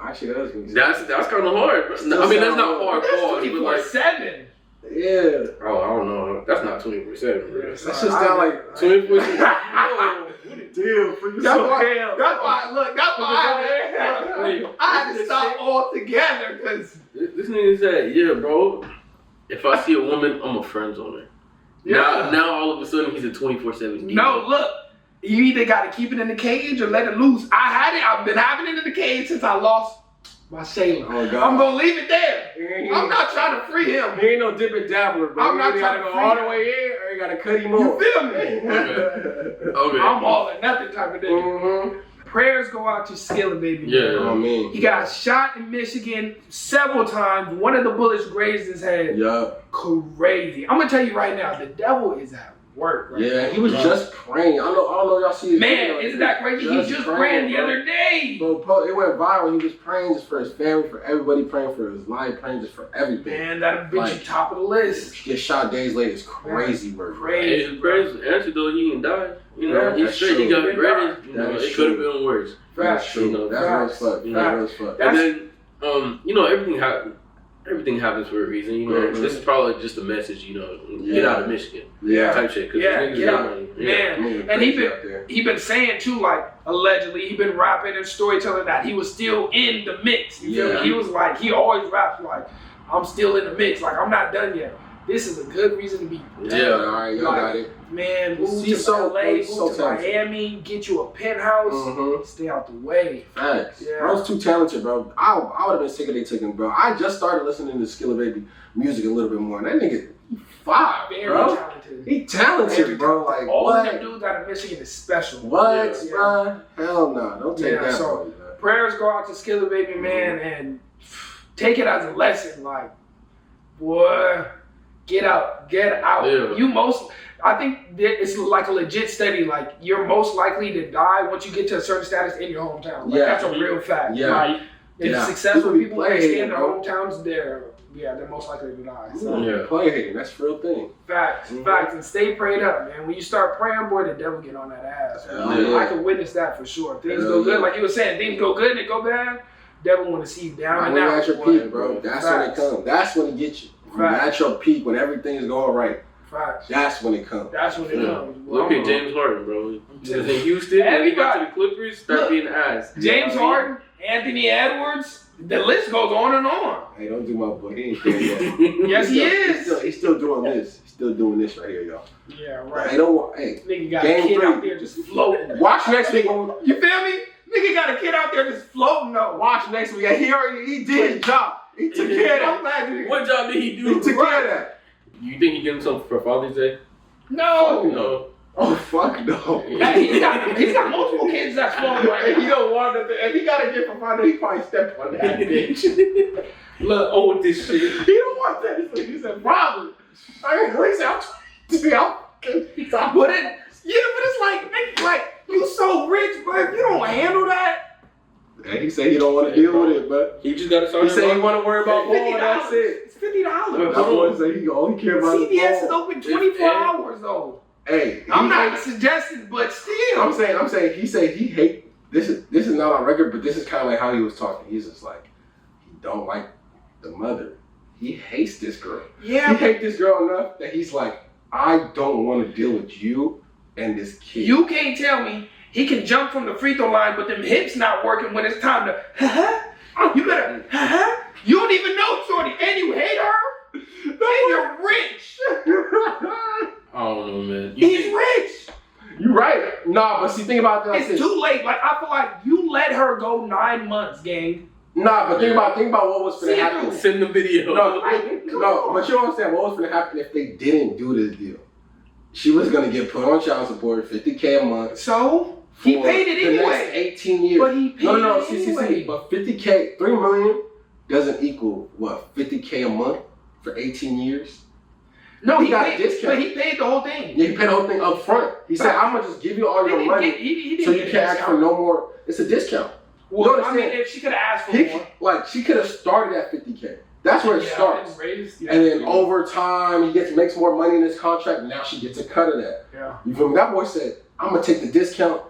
Actually, that is
That's kinda hard, bro. I mean that's not hard
That's
pause, but like
24/7.
yeah.
oh, I don't know. That's not 24/7, bro.
That shit sound like
24/7.
damn. For you
That's
so
why.
damn.
That's why. Look. That's why I had to stop altogether because.
This nigga said, yeah, bro. If I see a woman, I'm a friend zone her.
Yeah.
Now all of a sudden he's a 24/7.
No, look. You either got to keep it in the cage or let it loose. I've been having it in the cage since I lost my sailor.
Oh, God.
I'm gonna leave it there. I'm not trying to free him.
He ain't no dip and dabbler, bro.
I'm not
You
trying
gotta
to
go all
free
the way in, or you gotta cut him
You
off.
feel me?
Okay.
I'm all or nothing type of nigga.
Mm-hmm.
Prayers go out to Skillet, baby.
Yeah.
Oh, man.
He got shot in Michigan several times. One of the bullets grazed his head.
Yup.
Crazy. I'm gonna tell you right now, the devil is at work. Right
Yeah,
now,
he was just praying. I don't know y'all see his
Man,
video.
isn't that crazy? He just praying the other day.
Bro, it went viral. He was praying just for his family, for everybody, praying for his life, praying just for everything.
Man, that'll be
Like,
you top of the list.
Get shot days later is crazy, bro.
Crazy.
His prayers answered though. He didn't die. You know,
Yeah,
he's
that's
straight. He
true.
got credit. You know,
That is
it could have
true.
been worse.
That's true.
You know,
That's real as fuck.
you know.
That's real as fuck.
And then, you know, everything happens for a reason. You know,
Mhm.
this is probably just a message. You know, get
Yeah.
out of Michigan.
Yeah.
Type shit. Cause
Yeah,
niggas
get
got
out.
money.
Man, and he been saying too, like allegedly, he been rapping and storytelling that he was still in the mix. You feel
Yeah.
me? He was like, he always raps like, I'm still in the mix. Like I'm not done yet. This is a good reason to be done.
Yeah.
All right, y'all got it.
Man, move
He's
to LA,
he's
move to
talented.
Miami, get you a penthouse,
Mhm.
stay out the way.
Facts.
Yeah.
Bro's too talented, bro. I would have been sick if they took him, bro. I just started listening to Skilla Baby music a little bit more, and that nigga, he fire,
Very
bro.
talented.
He talented, bro. Like
All of them
what?
dudes out of Michigan is special.
What,
Yeah.
bro? Hell no. Don't take
Yeah,
that,
so-
bro.
Prayers go out to Skilla Baby, man, and take it as a lesson. Like, boy, get out.
Yeah.
I think that it's like a legit study. Like, you're most likely to die once you get to a certain status in your hometown. Like,
Yeah.
that's a real fact.
Yeah.
Like, if
Yeah.
successful
People be
people that
playing,
stay in their
bro.
hometowns, they're most likely to die. So,
Yeah.
Play hating, that's the real thing.
facts, and stay prayed up, man. When you start praying, boy, the devil get on that ass.
Hell
Like,
yeah.
I can witness that for sure. Things
Hell
go good,
yeah.
like you were saying. Things go good and they go bad. Devil want to see you down and
When you're
out.
at your
boy.
peak, bro, that's when it
Facts.
comes. That's when it gets you. When you're
Facts.
at your peak, when everything's going right,
Facts.
that's when it comes.
That's when it
Yeah.
comes.
Look at James Harden, bro. He was in Houston. When he got to the Clippers, start
Look,
being ass.
James Harden, Anthony Edwards. The list goes on and on.
Hey, don't do my boy. He ain't there yet.
Yes, he is.
He's still doing this. He's still doing this right here, y'all.
Yeah,
Hey,
right.
don't want. Hey,
Nigga got a
Game
kid
3.
out there just floating.
watch next week.
You feel me? Nigga got a kid out there just floating though.
Watch next week. He did his job. He took care of that.
What job did he
He
do?
took care of that.
You think he give him something for Father's Day?
No.
No.
Oh fuck no.
Hey, he's got multiple kids that's floating right
If he
now.
don't want nothing, if he got a gift from Father, he probably step on that bitch.
Look, with this shit.
He don't want that. He said, probably. I mean, he said,
But it's like, nigga, like you so rich, but if you don't handle that,
And he said he don't want to deal with it, but
He just got to start.
he said he want to worry about ball. That's it.
It's $50.
That boy said he only care about the
CVS is
ball.
open 24 hours though.
Hey,
I'm
he
not
hates-
suggesting, but still.
I'm saying. He said he hate. This is not on record, but this is kind of like how he was talking. He's just like he don't like the mother. He hates this girl.
Yeah,
He hates this girl enough that he's like, I don't want to deal with you and this kid.
you can't tell me he can jump from the free throw line, but them hips not working when it's time to. You better. You don't even know, shorty, and you hate her. And you're rich.
I don't know, man.
He's rich.
You right. Nah, but see, think about that.
It's too late. Like I feel like you let her go 9 months, gang.
Nah, but think about what was gonna
See,
happen.
Send the video.
No,
Like, come
no,
on.
but you don't understand what was gonna happen if they didn't do this deal. She was gonna get put on child support, $50K a month.
So he
for
paid it
the
anyway.
next 18 years.
But he paid
no,
it
see,
anyway.
but $50K, $3 million doesn't equal what? $50K a month for 18 years.
No,
He
he
got a
paid.
discount.
But he paid the whole thing.
Yeah, he paid the whole thing up front. He said, "I'm gonna just give you all
He
your
didn't
money,
get- he didn't
so you
get a
can't ask for
discount.
no more." It's a discount.
Well,
You
I
understand?
mean, if she could have asked for
He,
more.
like she could have started at $50K. That's where it starts.
And raised, yeah.
And then over time, he makes more money in his contract. Now she gets a cut of that.
Yeah.
You feel me? That boy said, "I'm gonna take the discount,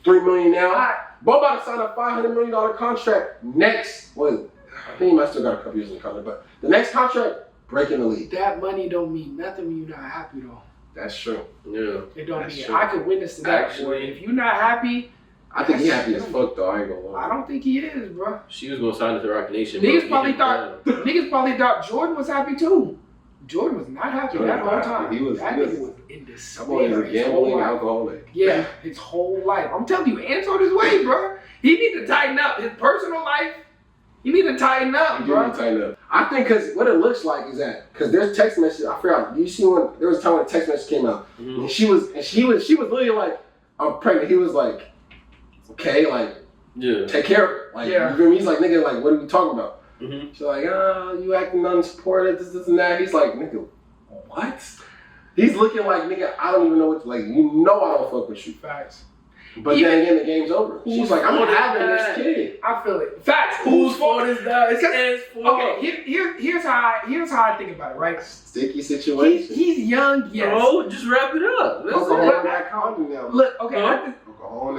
$3 million now." Bo about to sign a $500 million contract next. Well, I think he might still got a couple years in the contract, but the next contract, breaking the league.
That money don't mean nothing when you're not happy though.
That's true.
Yeah.
It don't
That's
mean
true.
I could witness to that.
Actually-
Boy. If you're not happy,
I think he happy as fuck though. I ain't gonna lie.
I don't think he is, bro.
She was gonna sign it to Rock Nation.
Niggas
bro.
niggas probably thought Jordan was happy too. Jordan was not happy
Jordan
that whole
was happy.
time.
He was-
that
he
nigga
was-
was in
That boy
despair.
is a
his whole
gambling
life.
alcoholic.
Yeah, his whole life. I'm telling you, Ant's on his way, bro. He need to tighten up his personal life. He need to tighten up,
You do
bro.
need to tighten up. I think because what it looks like is that because there's text messages. I forgot. You see when there was a time when a text message came out,
Mhm.
and she was literally like, "I'm pregnant." He was like, "Okay, like
Yeah.
take care of it." Like
Yeah.
you feel me? He's like, "Nigga, like what are we talking about?"
Mm-hmm.
She's like, "Ah, you acting unsupportive, this and that." He's like, "Nigga, what?" He's looking like, nigga, I don't even know what to, like, you know I don't fuck with you.
Facts.
But then again, the game's over. She's like, I'm having this kid.
I feel it. Facts.
Whose fault is that? It stands for.
Okay, here's how I think about it, right?
Sticky situation.
He's young, yes.
Bro, just wrap it up.
Alcohol in that condom now.
Look, okay,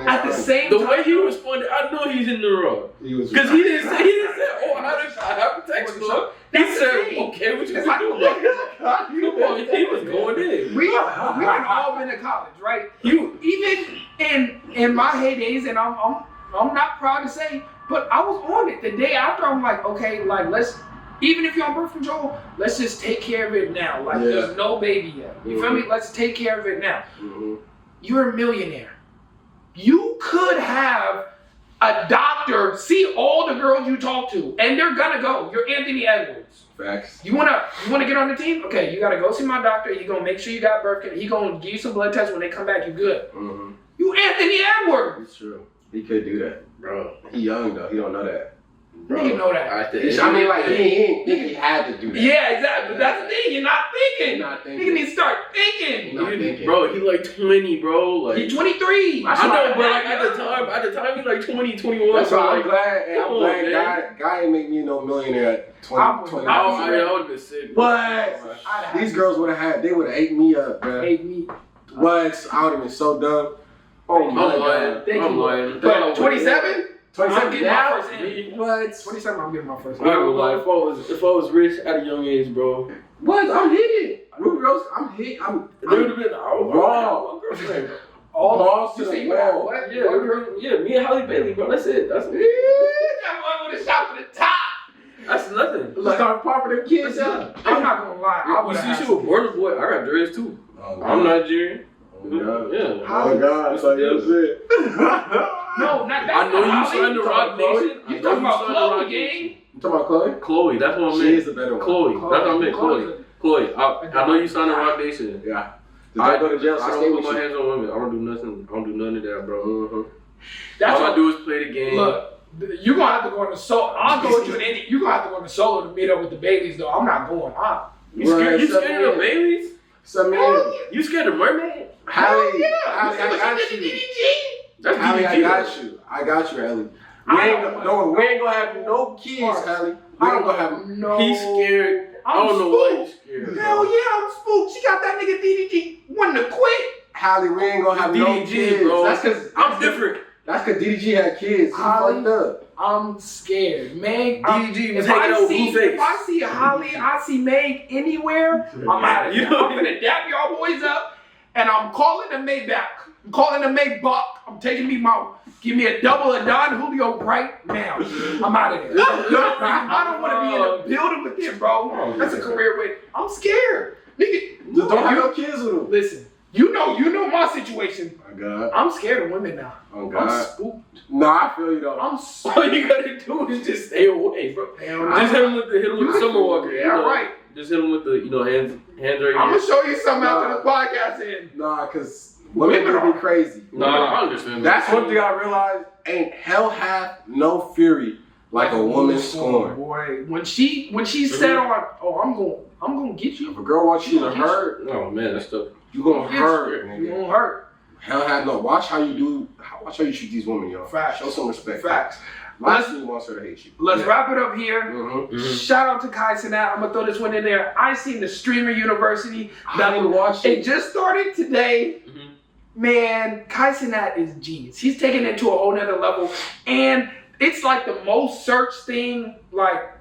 at the same
the
time,
way he responded, I know he's in the wrong. Because he didn't say, oh, I have protection. He said, okay, what you gonna do about it? Come on, he was going in.
We've all been to college, right? Even in my heydays, and I'm not proud to say, but I was on it. The day after, I'm like, okay, like let's, even if you're on birth control, let's just take care of it now. Like there's no baby yet. You feel me? Let's take care of it now. You're a millionaire. You could have a doctor see all the girls you talk to, and they're gonna go. You're Anthony Edwards.
Facts.
You wanna get on the team? Okay, you gotta go see my doctor. He gonna make sure you got birth control. He gonna give you some blood tests. When they come back, you good. You Anthony Edwards.
It's true. He could do that,
bro.
He young though. He don't know that.
Bro, you know that.
I mean, like, he ain't think he had to do that.
Yeah, exactly. But that's the thing. You're not thinking. You need to start thinking.
Bro, he like 20, bro. Like,
he's 23.
I know, but like at the time, he's like 20, 21.
That's why
so
I'm
like,
glad guy ain't make me no millionaire at 20, 20.
I would have been sick.
But these girls would have ate me up, bro.
Ate me.
What? I would have been so dumb. Oh my God.
I'm lying.
But 27?
27
I'm getting
now?
my first in.
What?
27, I'm getting my first in.
I ain't gonna lie, if I was rich at a young age, bro.
What? I'm hitting. Ruby Rose, I'm hit.
They would have been
raw.
All
balls to the wall.
What?
Yeah, me and Halle Bailey, bro. That's it. That's it.
That one with a shot for the top.
That's nothing.
Let's start popping them kids up.
I'm not gonna lie.
You see, she was born a boy. I got dreads too. I'm Nigerian.
Yeah. Oh God, that's like that's it.
No, not that.
I know you signed the Rock Nation.
You talking about Chloe, gang?
You talking about Chloe?
Chloe, that's what I meant.
She is the better one.
Chloe, that's what I meant. Chloe. I know you signed the Rock Nation.
Yeah. Did I go to jail?
I don't put my hands on women. I don't do nothing. I don't do none of that, bro.
That's
all I do is play the game.
Look, you gonna have to go on the solo. I'll go with you in any. You gonna have to go on the solo to meet up with the Baileys, though. I'm not going.
You scared of the Baileys? You scared of mermaid?
Hallie, I got you.
That's
Hallie, I got you. I got you, Hallie. We ain't gonna have no kids, Hallie. We ain't gonna have
no.
He's scared. I don't know why he's scared.
Hell yeah, I'm spooked. She got that nigga DDG wanting to quit.
Hallie, we ain't gonna have no kids,
bro.
That's because
I'm different.
That's because DDG had kids. He fucked up.
I'm scared. Meg,
DDG was hanging out with Blueface.
If I see Holly, I see Meg anywhere, I'm out of here. I'm gonna dap y'all boys up, and I'm calling the Maybach. I'm calling the Maybach. I'm taking me my, give me a double of Don Julio right now. I'm out of there. I don't want to be in a building with him, bro. That's a career with. I'm scared. Nigga,
just don't have no kids with him.
Listen. You know my situation.
Oh God.
I'm scared of women now.
Oh God.
I'm spooked.
Nah, I feel you though.
I'm spooked.
All you gotta do is just stay away, bro. Just hit him with the Summer Walker.
Yeah, right.
Just hit him with the hands right here.
I'm gonna show you something after this podcast.
Nah, cause women can be crazy.
Nah, I understand.
That's one thing I realized. Ain't hell hath no fury like a woman scorn.
Boy, when she said on, oh, I'm gonna get you.
If a girl wants you to hurt,
oh man, that's tough.
You gonna hurt.
You gonna hurt.
Hell have no. Watch how you treat these women, yo.
Facts.
Show some respect.
Facts.
Last thing wants her to hate you.
Let's wrap it up here. Shout out to Kai Cenat. I'm gonna throw this one in there. I seen the Streamer University.
I didn't watch it.
It just started today. Man, Kai Cenat is genius. He's taking it to a whole nother level, and it's like the most searched thing. Like,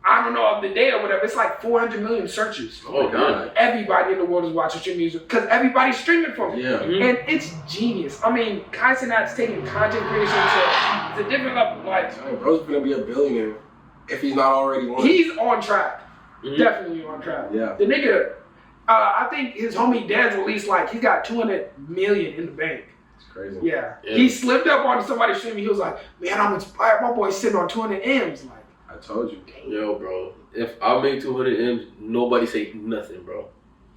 I don't know of the data or whatever. It's like 400 million searches.
Oh God!
Everybody in the world is watching your music because everybody's streaming from it.
Yeah.
And it's genius. I mean, Kai Cenat's taking content creation to a different level. Like,
bro's gonna be a billionaire if he's not already one.
He's on track. Definitely on track.
Yeah.
The nigga, I think his homie Dad's released like he's got 200 million in the bank.
It's crazy.
Yeah. He slipped up on somebody streaming. He was like, man, I'm inspired. My boy's sitting on 200 M's. Like,
I told you.
Yo, bro. If I make 200 M's, nobody say nothing, bro.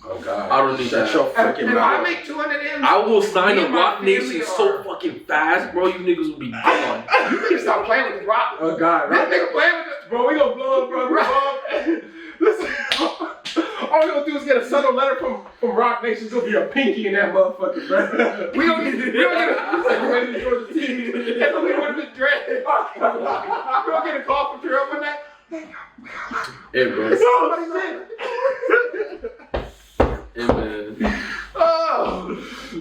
Oh God.
I don't need that.
Shut your freaking
if
mouth.
I make 200 M's,
I will sign the Rock
family
Nation so fucking fast, bro. You niggas will be gone.
You need to stop playing with the Rock.
Oh God.
This nigga playing with the
Bro, we gonna blow up, bro. Listen. All we gonna do is get a subtle letter from Rock Nation. It's gonna be a pinky in that motherfucker, bro.
We gonna get a That's gonna be one of the dread. We gonna get a call from Terrell one night.
Hey, bro.
Somebody said.
Hey, man.
Oh, I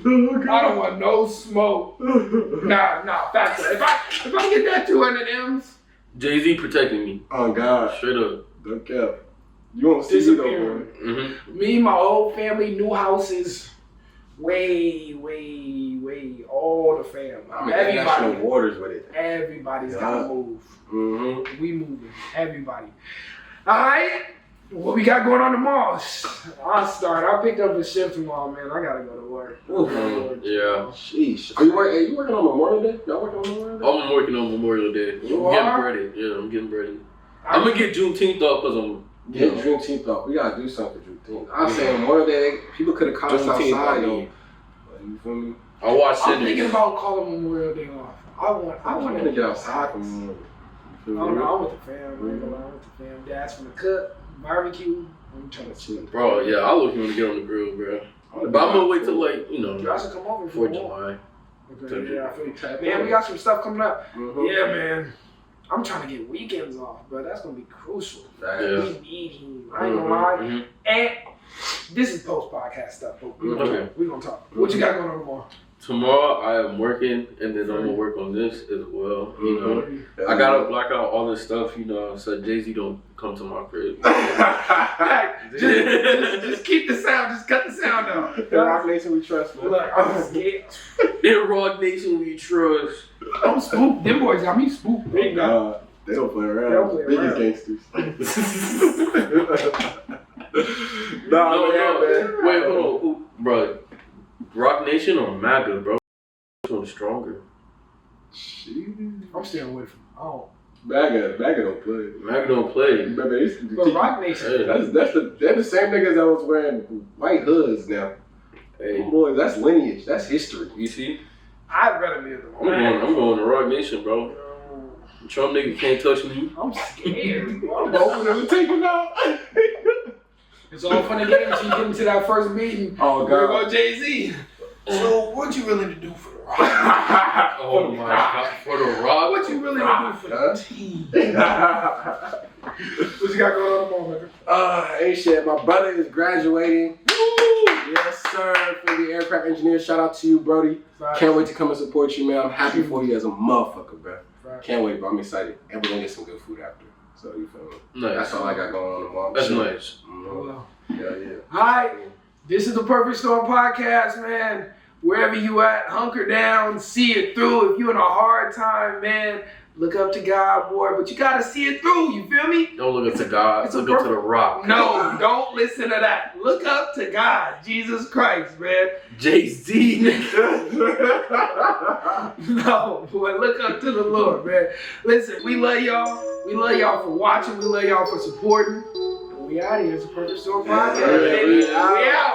don't want no smoke. Nah, facts. If I get that 200 M's,
Jay-Z protecting me.
Oh God,
Straight up.
don't care. You won't see me though,
Mm-hmm.
me and my whole family, new houses, way, all the fam.
I mean, international
Everybody,
waters with it.
everybody's gotta move.
Mm-hmm.
We moving, everybody. All right, what we got going on tomorrow? I'll start. I picked up a shift tomorrow, man. I gotta go to work.
Yeah.
Sheesh. Are you working on Memorial Day? Y'all working on Memorial Day?
I'm working on Memorial Day.
You
I'm
are?
getting ready. Yeah, I'm getting ready. I'm gonna get Juneteenth off because I'm.
Get Juneteenth off. We gotta do something for Juneteenth. I was saying Memorial Day, people could have caught us outside, yo. You feel me?
I watch
I'm
Sinners.
thinking about calling Memorial Day off. I want
to get outside from Memorial.
I don't know. I'm with the fam. I'm with the fam. Dad's from the cook, barbecue. I'm trying to chill.
Bro, yeah, I look want to get on the grill, bro. But I'm gonna wait till like, you know,
Y'all should come over if you
4th
want.
July.
Okay, yeah, I feel you. Man, we got some stuff coming up.
Mm-hmm.
Yeah, man. I'm trying to get weekends off, bro. That's gonna be crucial.
Yeah.
We need him. I ain't gonna lie.
Mhm.
And this is post podcast stuff, but we
Okay.
gonna talk. What you got going on tomorrow?
Tomorrow I am working, and then I'm gonna work on this as well. You know, I gotta block out all this stuff. You know, so Jay-Z don't come to my crib.
just keep the sound. Just cut the sound out.
The Rock Nation we trust, man.
Look, I'm scared.
In Rock Nation we trust.
I'm spooked. Them boys got me spooked. Big time.
They don't play around.
They don't play
Biggest
around.
gangsters.
No,
man.
Wait, hold on, bro. Rock Nation or MAGA, bro? Which one's stronger?
I'm staying away from. Oh,
MAGA don't play.
MAGA don't play.
Remember,
but Rock Nation.
Hey,
they're the same niggas that was wearing white hoods now.
hey,
Boy, that's lineage. That's history.
you see?
I'd rather be the
I'm going to Rock Nation, bro. Trump nigga can't touch me.
I'm scared.
Both of them take it out.
It's all fun and games until you get into that first meeting.
Oh,
We're
God.
going Jay-Z. So, what you willing to do for the Rock?
Oh my God, for the Rock.
What you willing to do for the team? What you got going on tomorrow, man?
Hey, shit. My brother is graduating. Yes, sir. For the aircraft engineer. Shout out to you, Brody.
Right.
Can't wait to come and support you, man. I'm happy for you as a motherfucker, bro.
Right.
Can't wait, bro. I'm excited. And we're going to get some good food after. So, you feel me?
Nice.
That's all I got going on tomorrow.
That's nice.
Well,
Yeah.
all right. This is the Perfect Storm Podcast, man. Wherever you at, hunker down, see it through. If you're in a hard time, man, look up to God, boy. But you got to see it through. You feel me?
Don't look up to God.
It's a
Look up to the Rock.
No, don't listen to that. Look up to God, Jesus Christ, man.
Jay-Z.
No, boy, look up to the Lord, man. Listen, we love y'all. We love y'all for watching. We love y'all for supporting. And we out here. It's a Perfect Storm Podcast, baby. We out.